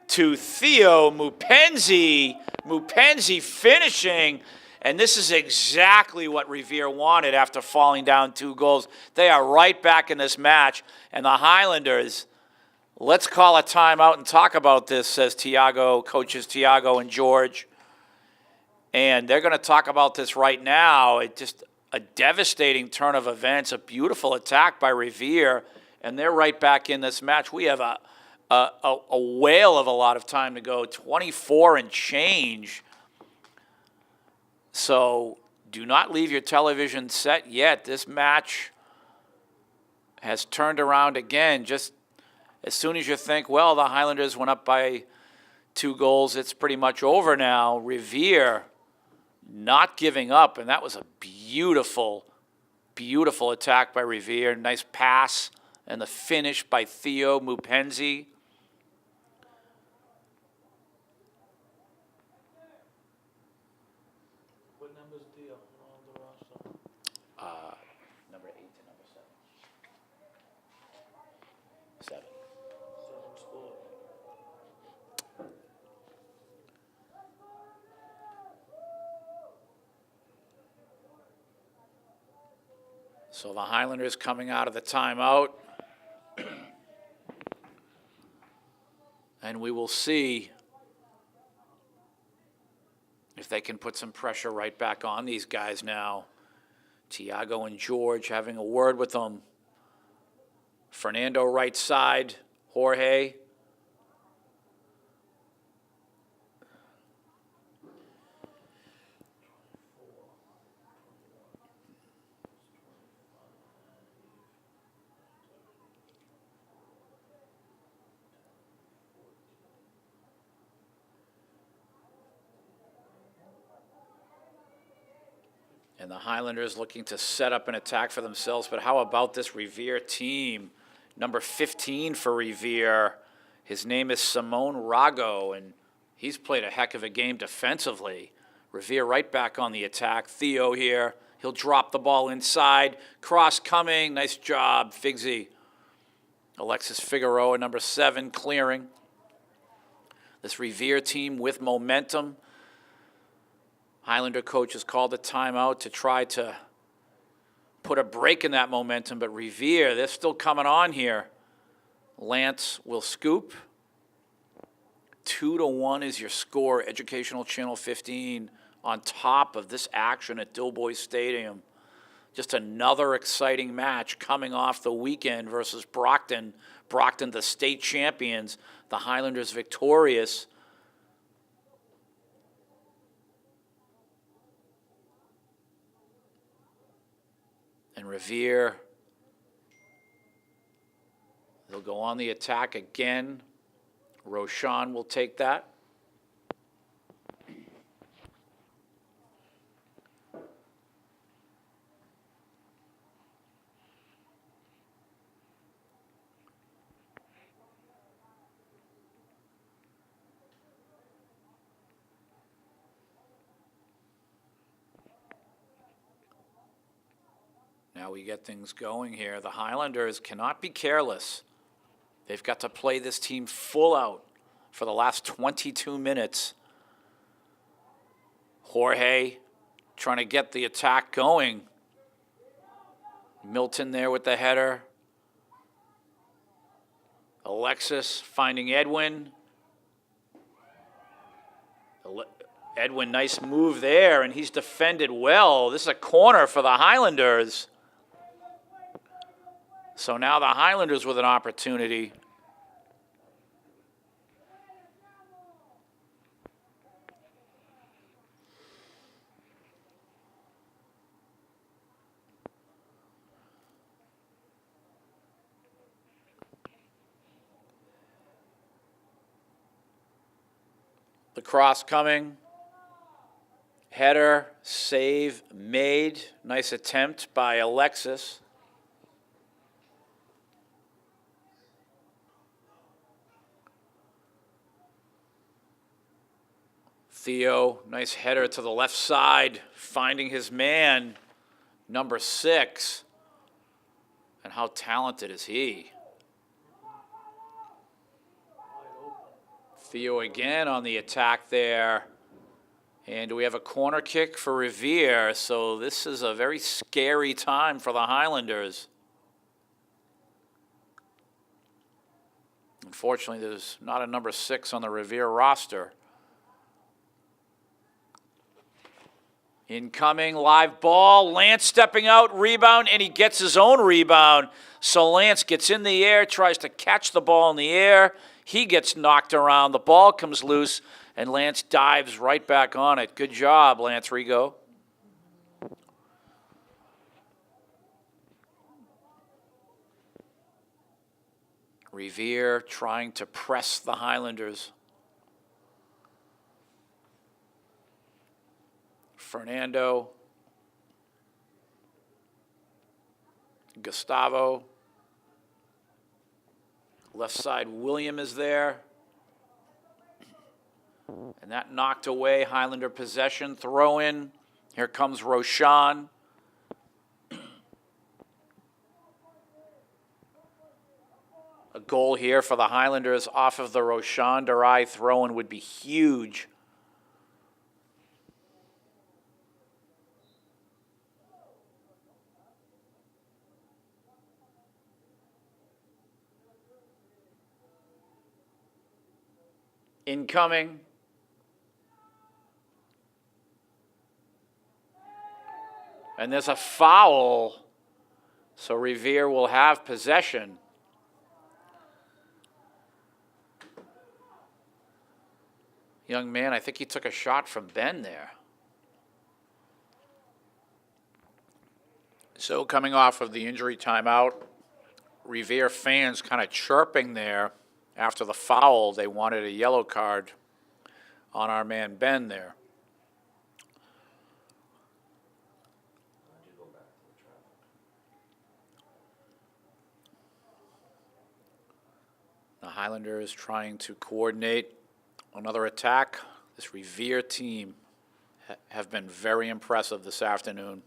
to Theo Mupenzi. Mupenzi finishing. And this is exactly what Revere wanted after falling down 2 goals. They are right back in this match. And the Highlanders, let's call a timeout and talk about this, says Tiago, coaches Tiago and George. And they're going to talk about this right now. It just a devastating turn of events, a beautiful attack by Revere, and they're right back in this match. We have a whale of a lot of time to go, 24 and change. So do not leave your television set yet. This match has turned around again. Just as soon as you think, well, the Highlanders went up by 2 goals, it's pretty much over now. Revere not giving up, and that was a beautiful, beautiful attack by Revere. Nice pass, and the finish by Theo Mupenzi. What number's Theo on the roster? Number 8 to number 7. 7. 7 scored. So the Highlanders coming out of the timeout. And we will see if they can put some pressure right back on these guys now. Tiago and George having a word with them. Fernando right side, Jorge. And the Highlanders looking to set up an attack for themselves. But how about this Revere team? Number 15 for Revere. His name is Simone Rago, and he's played a heck of a game defensively. Revere right back on the attack. Theo here. He'll drop the ball inside. Cross coming. Nice job, Figsy. Alexis Figueroa, number 7, clearing. This Revere team with momentum. Highlander coach has called a timeout to try to put a break in that momentum, but Revere, they're still coming on here. Lance will scoop. 2-1 is your score. Educational Channel 15 on top of this action at Dilboy Stadium. Just another exciting match coming off the weekend versus Brockton. Brockton, the state champions. The Highlanders victorious. And Revere, they'll go on the attack again. Roshan will take that. Now we get things going here. The Highlanders cannot be careless. They've got to play this team full out for the last 22 minutes. Jorge trying to get the attack going. Milton there with the header. Alexis finding Edwin. Edwin, nice move there, and he's defended well. This is a corner for the Highlanders. So now the Highlanders with an opportunity. The cross coming. Header, save made. Nice attempt by Alexis. Theo, nice header to the left side, finding his man, number 6. And how talented is he? Wide open. Theo again on the attack there. And we have a corner kick for Revere, so this is a very scary time for the Highlanders. Unfortunately, there's not a number 6 on the Revere roster. Incoming, live ball, Lance stepping out, rebound, and he gets his own rebound. So Lance gets in the air, tries to catch the ball in the air. He gets knocked around, the ball comes loose, and Lance dives right back on it. Good job, Lance Rigo. Revere trying to press the Highlanders. Fernando. Gustavo. Left side, William is there. And that knocked away Highlander possession. Throw in. Here comes Roshan. A goal here for the Highlanders off of the Roshan Durai throw-in would be huge. Incoming. And there's a foul. So Revere will have possession. Young man, I think he took a shot from Ben there. So coming off of the injury timeout, Revere fans kind of chirping there after the foul. They wanted a yellow card on our man Ben there. Why'd you go back to the traffic? The Highlanders trying to coordinate another attack. This Revere team have been very impressive this afternoon.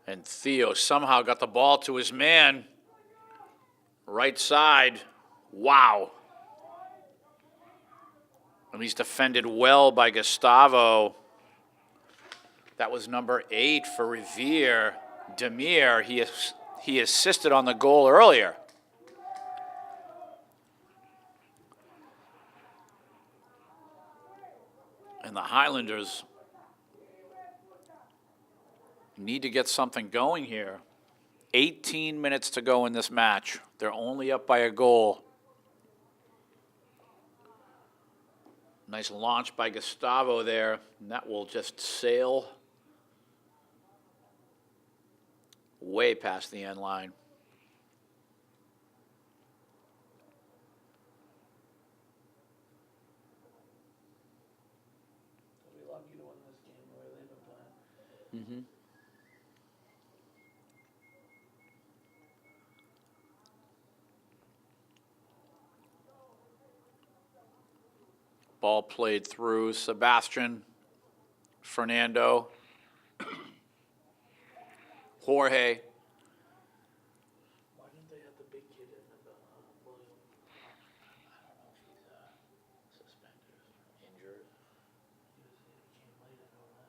And Theo somehow got the ball to his man. Right side. Wow. And he's defended well by Gustavo. That was number 8 for Revere. Demir, he assisted on the goal earlier. And the Highlanders need to get something going here. 18 minutes to go in this match. They're only up by a goal. Nice launch by Gustavo there, and that will just sail way past the end line. They'll be lucky to win this game the way they've been playing. Ball played through Sebastian, Fernando, Jorge. Why didn't they have the big kid in the William? I don't know if he's suspended or injured. He came late, I know that.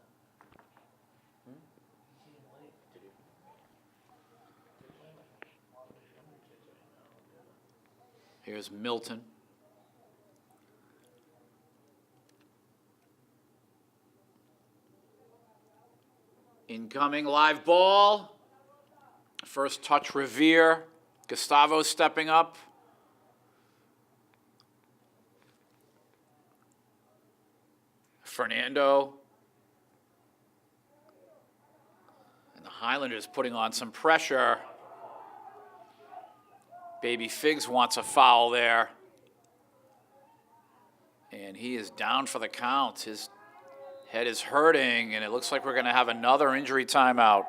Hmm? He came late. Did he? They're playing like a lot of these younger kids right now. Yeah. Here's Milton. Incoming live ball. First touch Revere. Gustavo stepping up. Fernando. And the Highlanders putting on some pressure. Baby Figs wants a foul there. And he is down for the count. His head is hurting, and it looks like we're going to have another injury timeout.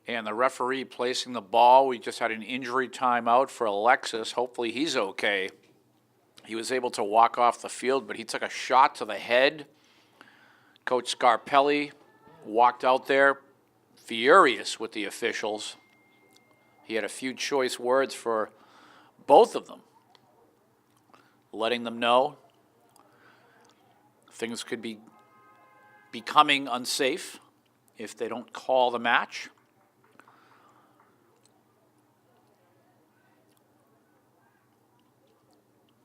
And the referee placing the ball. We just had an injury timeout for Alexis. Hopefully he's okay. He was able to walk off the field, but he took a shot to the head. Coach Scarpelli walked out there furious with the officials. He had a few choice words for both of them, letting them know things could be becoming unsafe if they don't call the match.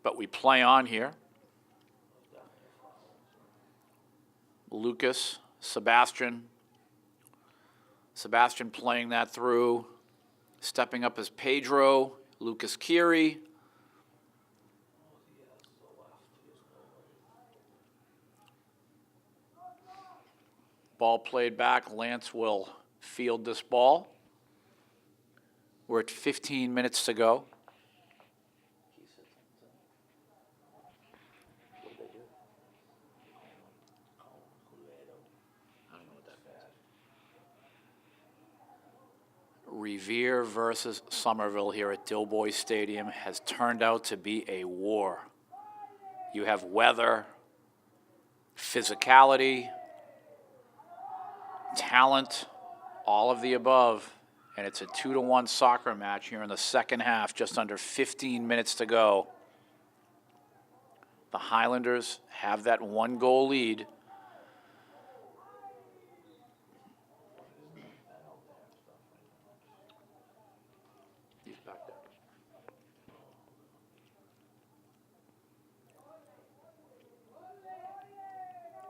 But we play on here. Lucas, Sebastian playing that through. Stepping up as Pedro, Lucas Kiri. Ball played back. Lance will field this ball. We're at 15 minutes to go. Revere versus Somerville here at Dilboy Stadium has turned out to be a war. You have weather, physicality, talent, all of the above, and it's a 2-1 soccer match here in the second half, just under 15 minutes to go. The Highlanders have that 1-goal lead.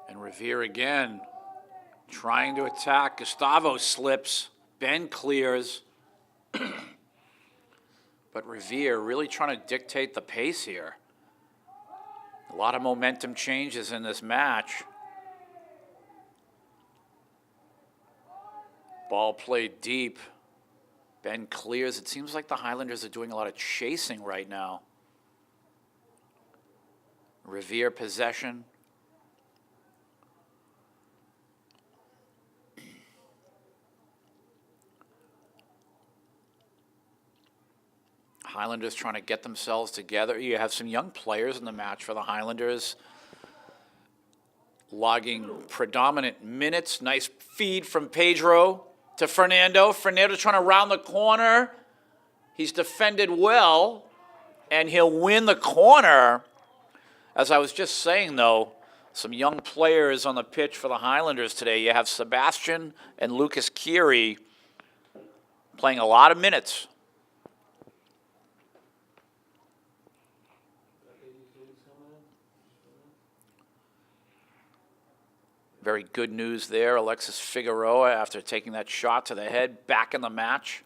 And Revere again, trying to attack. Gustavo slips. Ben clears. But Revere really trying to dictate the pace here. A lot of momentum changes in this match. Ball played deep. Ben clears. It seems like the Highlanders are doing a lot of chasing right now. Revere possession. Highlanders trying to get themselves together. You have some young players in the match for the Highlanders, logging predominant minutes. Nice feed from Pedro to Fernando. Fernando trying to round the corner. He's defended well, and he'll win the corner. As I was just saying, though, some young players on the pitch for the Highlanders today. You have Sebastian and Lucas Kiri playing a lot of minutes. Very good news there. Alexis Figueroa, after taking that shot to the head, back in the match.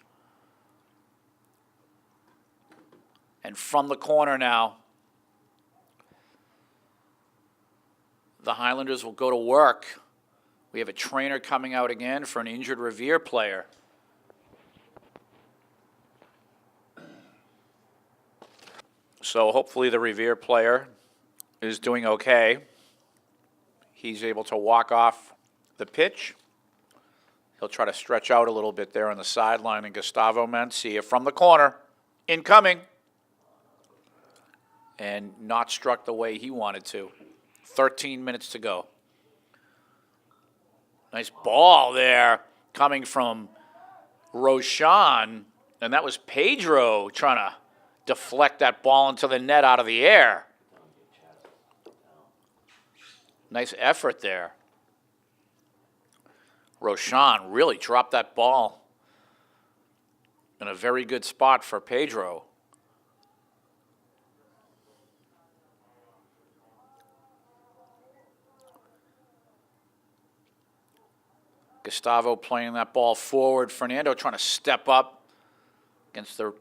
And from the corner now, the Highlanders will go to work. We have a trainer coming out again for an injured Revere player. So hopefully the Revere player is doing okay. He's able to walk off the pitch. He'll try to stretch out a little bit there on the sideline, and Gustavo Mancia from the corner, incoming, and not struck the way he wanted to. 13 minutes to go. Nice ball there coming from Roshan, and that was Pedro trying to deflect that ball into the net out of the air. Nice effort there. Roshan really dropped that ball in a very good spot for Pedro. Gustavo playing that ball forward. Fernando trying to step up against the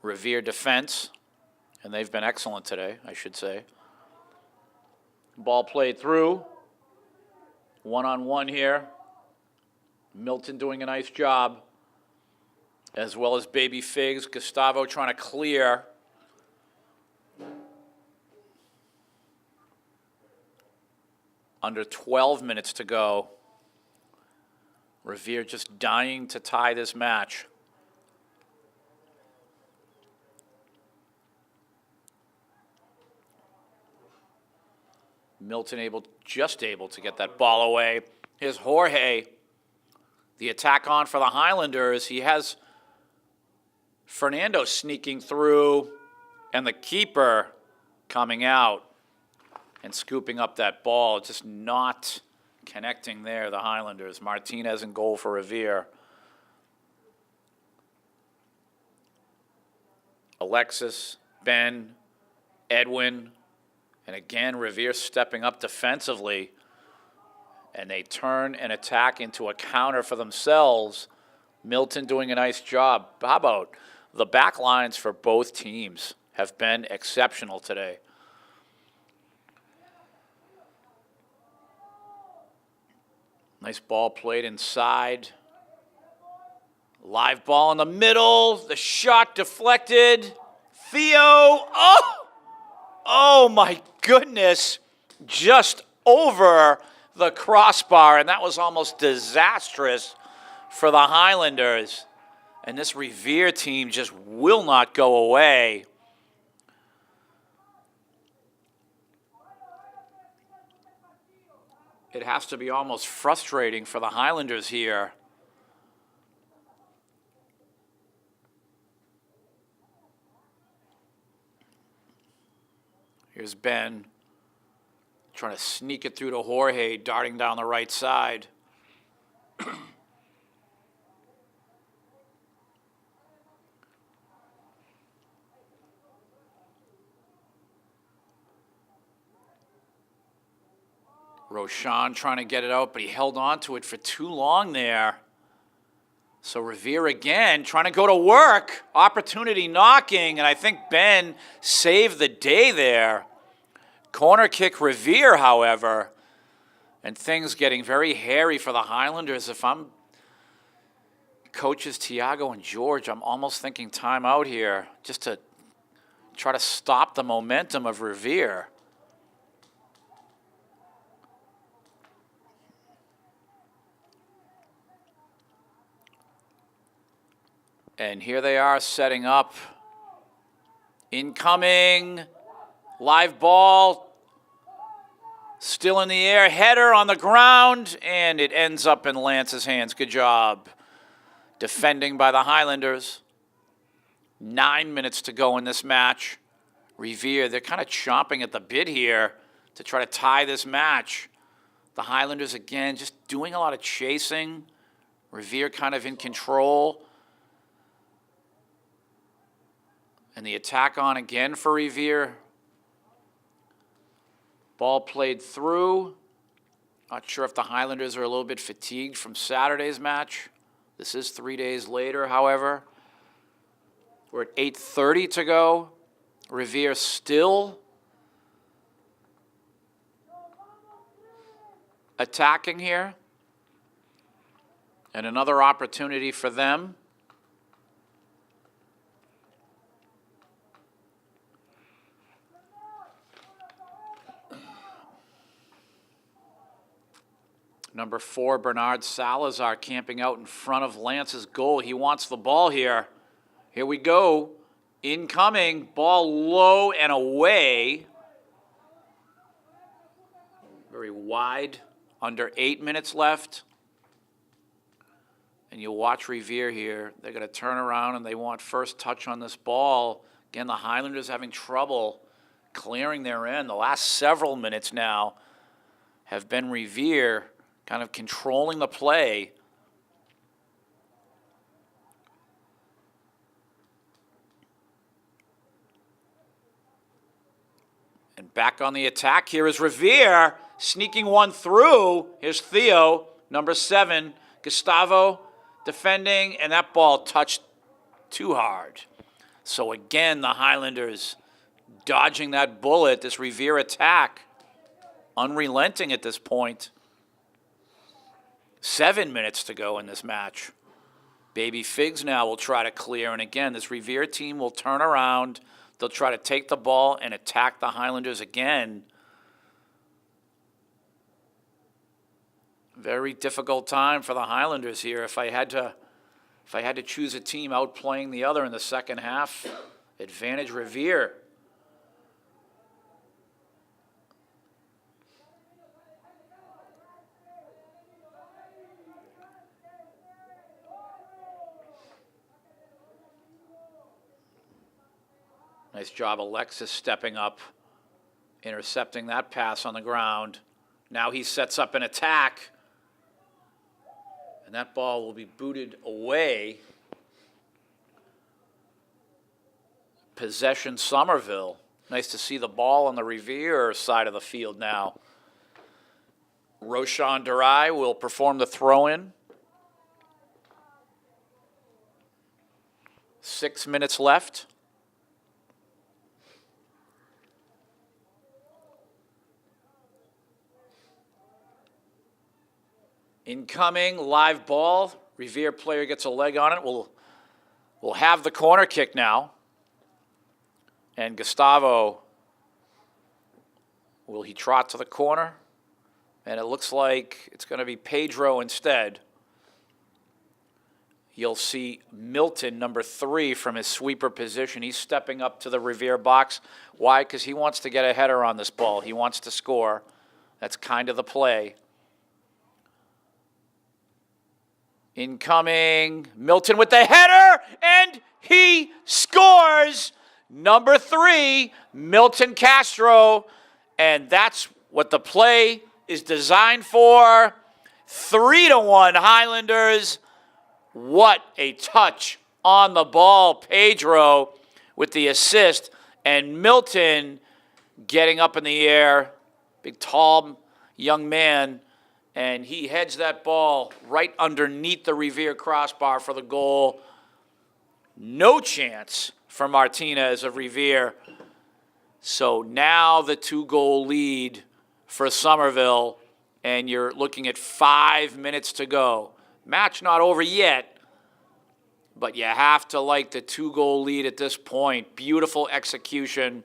Revere defense. And they've been excellent today, I should say. Ball played through. One-on-one here. Milton doing a nice job, as well as Baby Figs. Gustavo trying to clear. Under 12 minutes to go. Revere just dying to tie this match. Milton just able to get that ball away. Here's Jorge. The attack on for the Highlanders. He has Fernando sneaking through, and the keeper coming out and scooping up that ball. Just not connecting there, the Highlanders. Martinez in goal for Revere. Alexis, Ben, Edwin, and again, Revere stepping up defensively. And they turn an attack into a counter for themselves. Milton doing a nice job. How about the back lines for both teams have been exceptional today. Nice ball played inside. Live ball in the middle. The shot deflected. Theo. Oh my goodness. Just over the crossbar, and that was almost disastrous for the Highlanders. And this Revere team just will not go away. It has to be almost frustrating for the Highlanders here. Here's Ben trying to sneak it through to Jorge, darting down the right side. Roshan trying to get it out, but he held on to it for too long there. So Revere again trying to go to work. Opportunity knocking, and I think Ben saved the day there. Corner kick Revere, however, and things getting very hairy for the Highlanders. If I'm coaches Tiago and George, I'm almost thinking timeout here just to try to stop the momentum of Revere. And here they are setting up. Incoming. Live ball. Still in the air. Header on the ground. And it ends up in Lance's hands. Good job. Defending by the Highlanders. 9 minutes to go in this match. Revere, they're kind of chomping at the bit here to try to tie this match. The Highlanders, again, just doing a lot of chasing. Revere kind of in control. And the attack on again for Revere. Ball played through. Not sure if the Highlanders are a little bit fatigued from Saturday's match. This is 3 days later, however. We're at 8:30 to go. Revere still attacking here. And another opportunity for them. Number 4, Bernard Salazar camping out in front of Lance's goal. He wants the ball here. Here we go. Incoming. Ball low and away. Very wide. Under 8 minutes left. And you watch Revere here. They're going to turn around and they want first touch on this ball. Again, the Highlanders having trouble clearing their end. The last several minutes now have been Revere kind of controlling the play. And back on the attack here is Revere, sneaking one through. Here's Theo, number 7, Gustavo defending, and that ball touched too hard. So again, the Highlanders dodging that bullet, this Revere attack, unrelenting at this point. 7 minutes to go in this match. Baby Figs now will try to clear, and again, this Revere team will turn around. They'll try to take the ball and attack the Highlanders again. Very difficult time for the Highlanders here. If I had to choose a team outplaying the other in the second half, advantage Revere. Nice job, Alexis stepping up, intercepting that pass on the ground. Now he sets up an attack, and that ball will be booted away. Possession Somerville. Nice to see the ball on the Revere side of the field now. Roshan Durai will perform the throw-in. 6 minutes left. Incoming, live ball. Revere player gets a leg on it. We'll have the corner kick now. And Gustavo, will he trot to the corner? And it looks like it's going to be Pedro instead. You'll see Milton, number 3, from his sweeper position. He's stepping up to the Revere box. Why? Because he wants to get a header on this ball. He wants to score. That's kind of the play. Incoming, Milton with the header, and he scores. Number 3, Milton Castro, and that's what the play is designed for. 3-1 Highlanders. What a touch on the ball. Pedro with the assist, and Milton getting up in the air. Big, tall, young man. And he heads that ball right underneath the Revere crossbar for the goal. No chance for Martinez of Revere. So now the 2-goal lead for Somerville, and you're looking at 5 minutes to go. Match not over yet, but you have to like the 2-goal lead at this point. Beautiful execution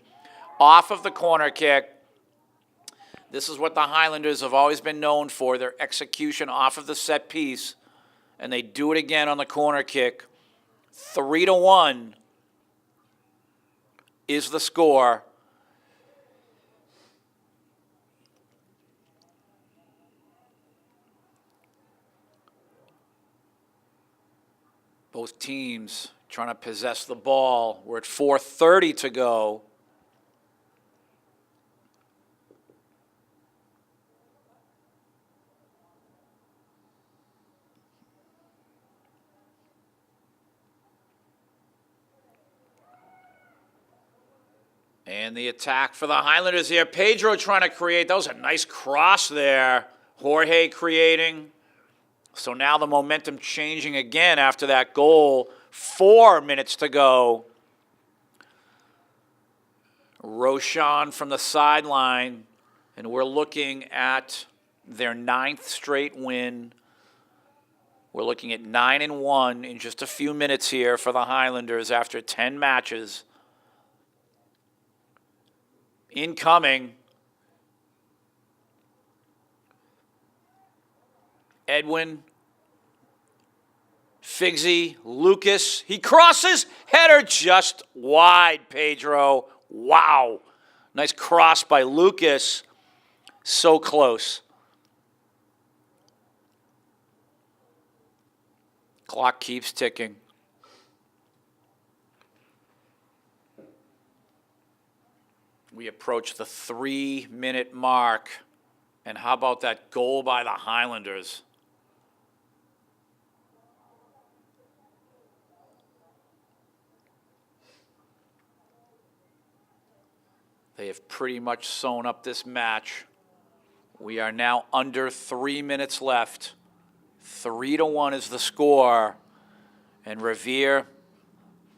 off of the corner kick. This is what the Highlanders have always been known for, their execution off of the set piece. And they do it again on the corner kick. 3-1 is the score. Both teams trying to possess the ball. We're at 4:30 to go. And the attack for the Highlanders here. Pedro trying to create. That was a nice cross there. Jorge creating. So now the momentum changing again after that goal. 4 minutes to go. Roshan from the sideline. And we're looking at their 9th straight win. We're looking at 9-1 in just a few minutes here for the Highlanders after 10 matches. Incoming, Edwin, Figsy, Lucas. He crosses, header just wide, Pedro. Wow. Nice cross by Lucas. So close. Clock keeps ticking. We approach the 3-minute mark. And how about that goal by the Highlanders? They have pretty much sewn up this match. We are now under 3 minutes left. 3-1 is the score. And Revere,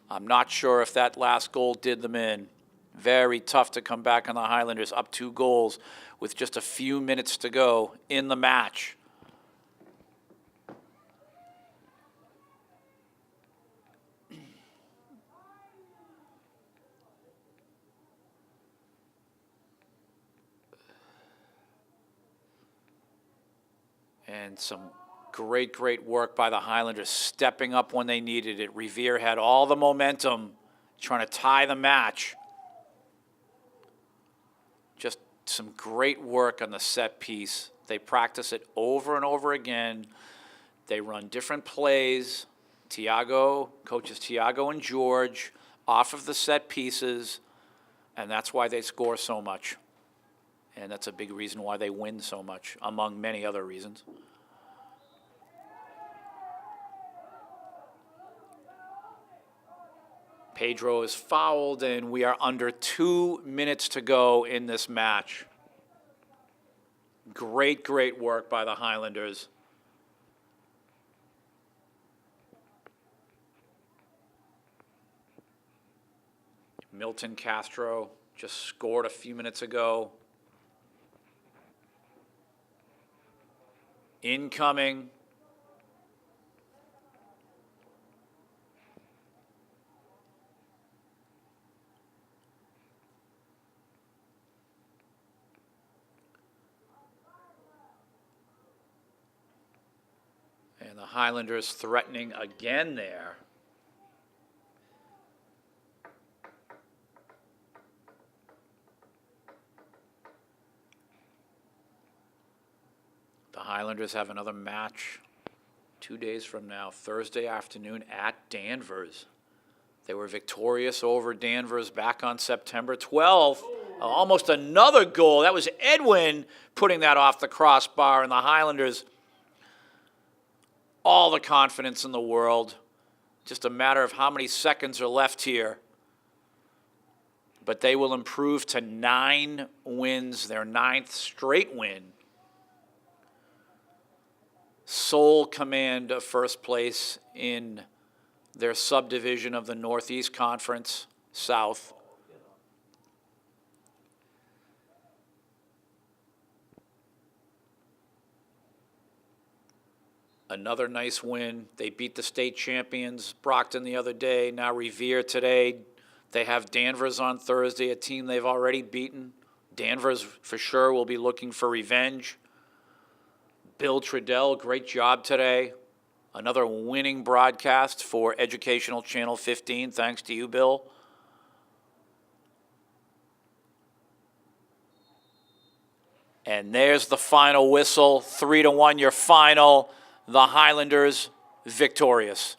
I'm not sure if that last goal did them in. Very tough to come back on the Highlanders, up 2 goals with just a few minutes to go in the match. And some great, great work by the Highlanders, stepping up when they needed it. Revere had all the momentum, trying to tie the match. Just some great work on the set piece. They practice it over and over again. They run different plays. Coaches Tiago and George, off of the set pieces, and that's why they score so much. And that's a big reason why they win so much, among many other reasons. Pedro is fouled, and we are under 2 minutes to go in this match. Great, great work by the Highlanders. Milton Castro just scored a few minutes ago. Incoming. And the Highlanders threatening again there. The Highlanders have another match 2 days from now, Thursday afternoon at Danvers. They were victorious over Danvers back on September 12th. Almost another goal. That was Edwin putting that off the crossbar, and the Highlanders, all the confidence in the world. Just a matter of how many seconds are left here. But they will improve to 9 wins, their 9th straight win. Sole command of first place in their subdivision of the Northeast Conference South. Another nice win. They beat the state champions, Brockton, the other day. Now Revere today. They have Danvers on Thursday, a team they've already beaten. Danvers, for sure, will be looking for revenge. Bill Trudell, great job today. Another winning broadcast for Educational Channel 15. Thanks to you, Bill. And there's the final whistle. 3-1 your final. The Highlanders victorious.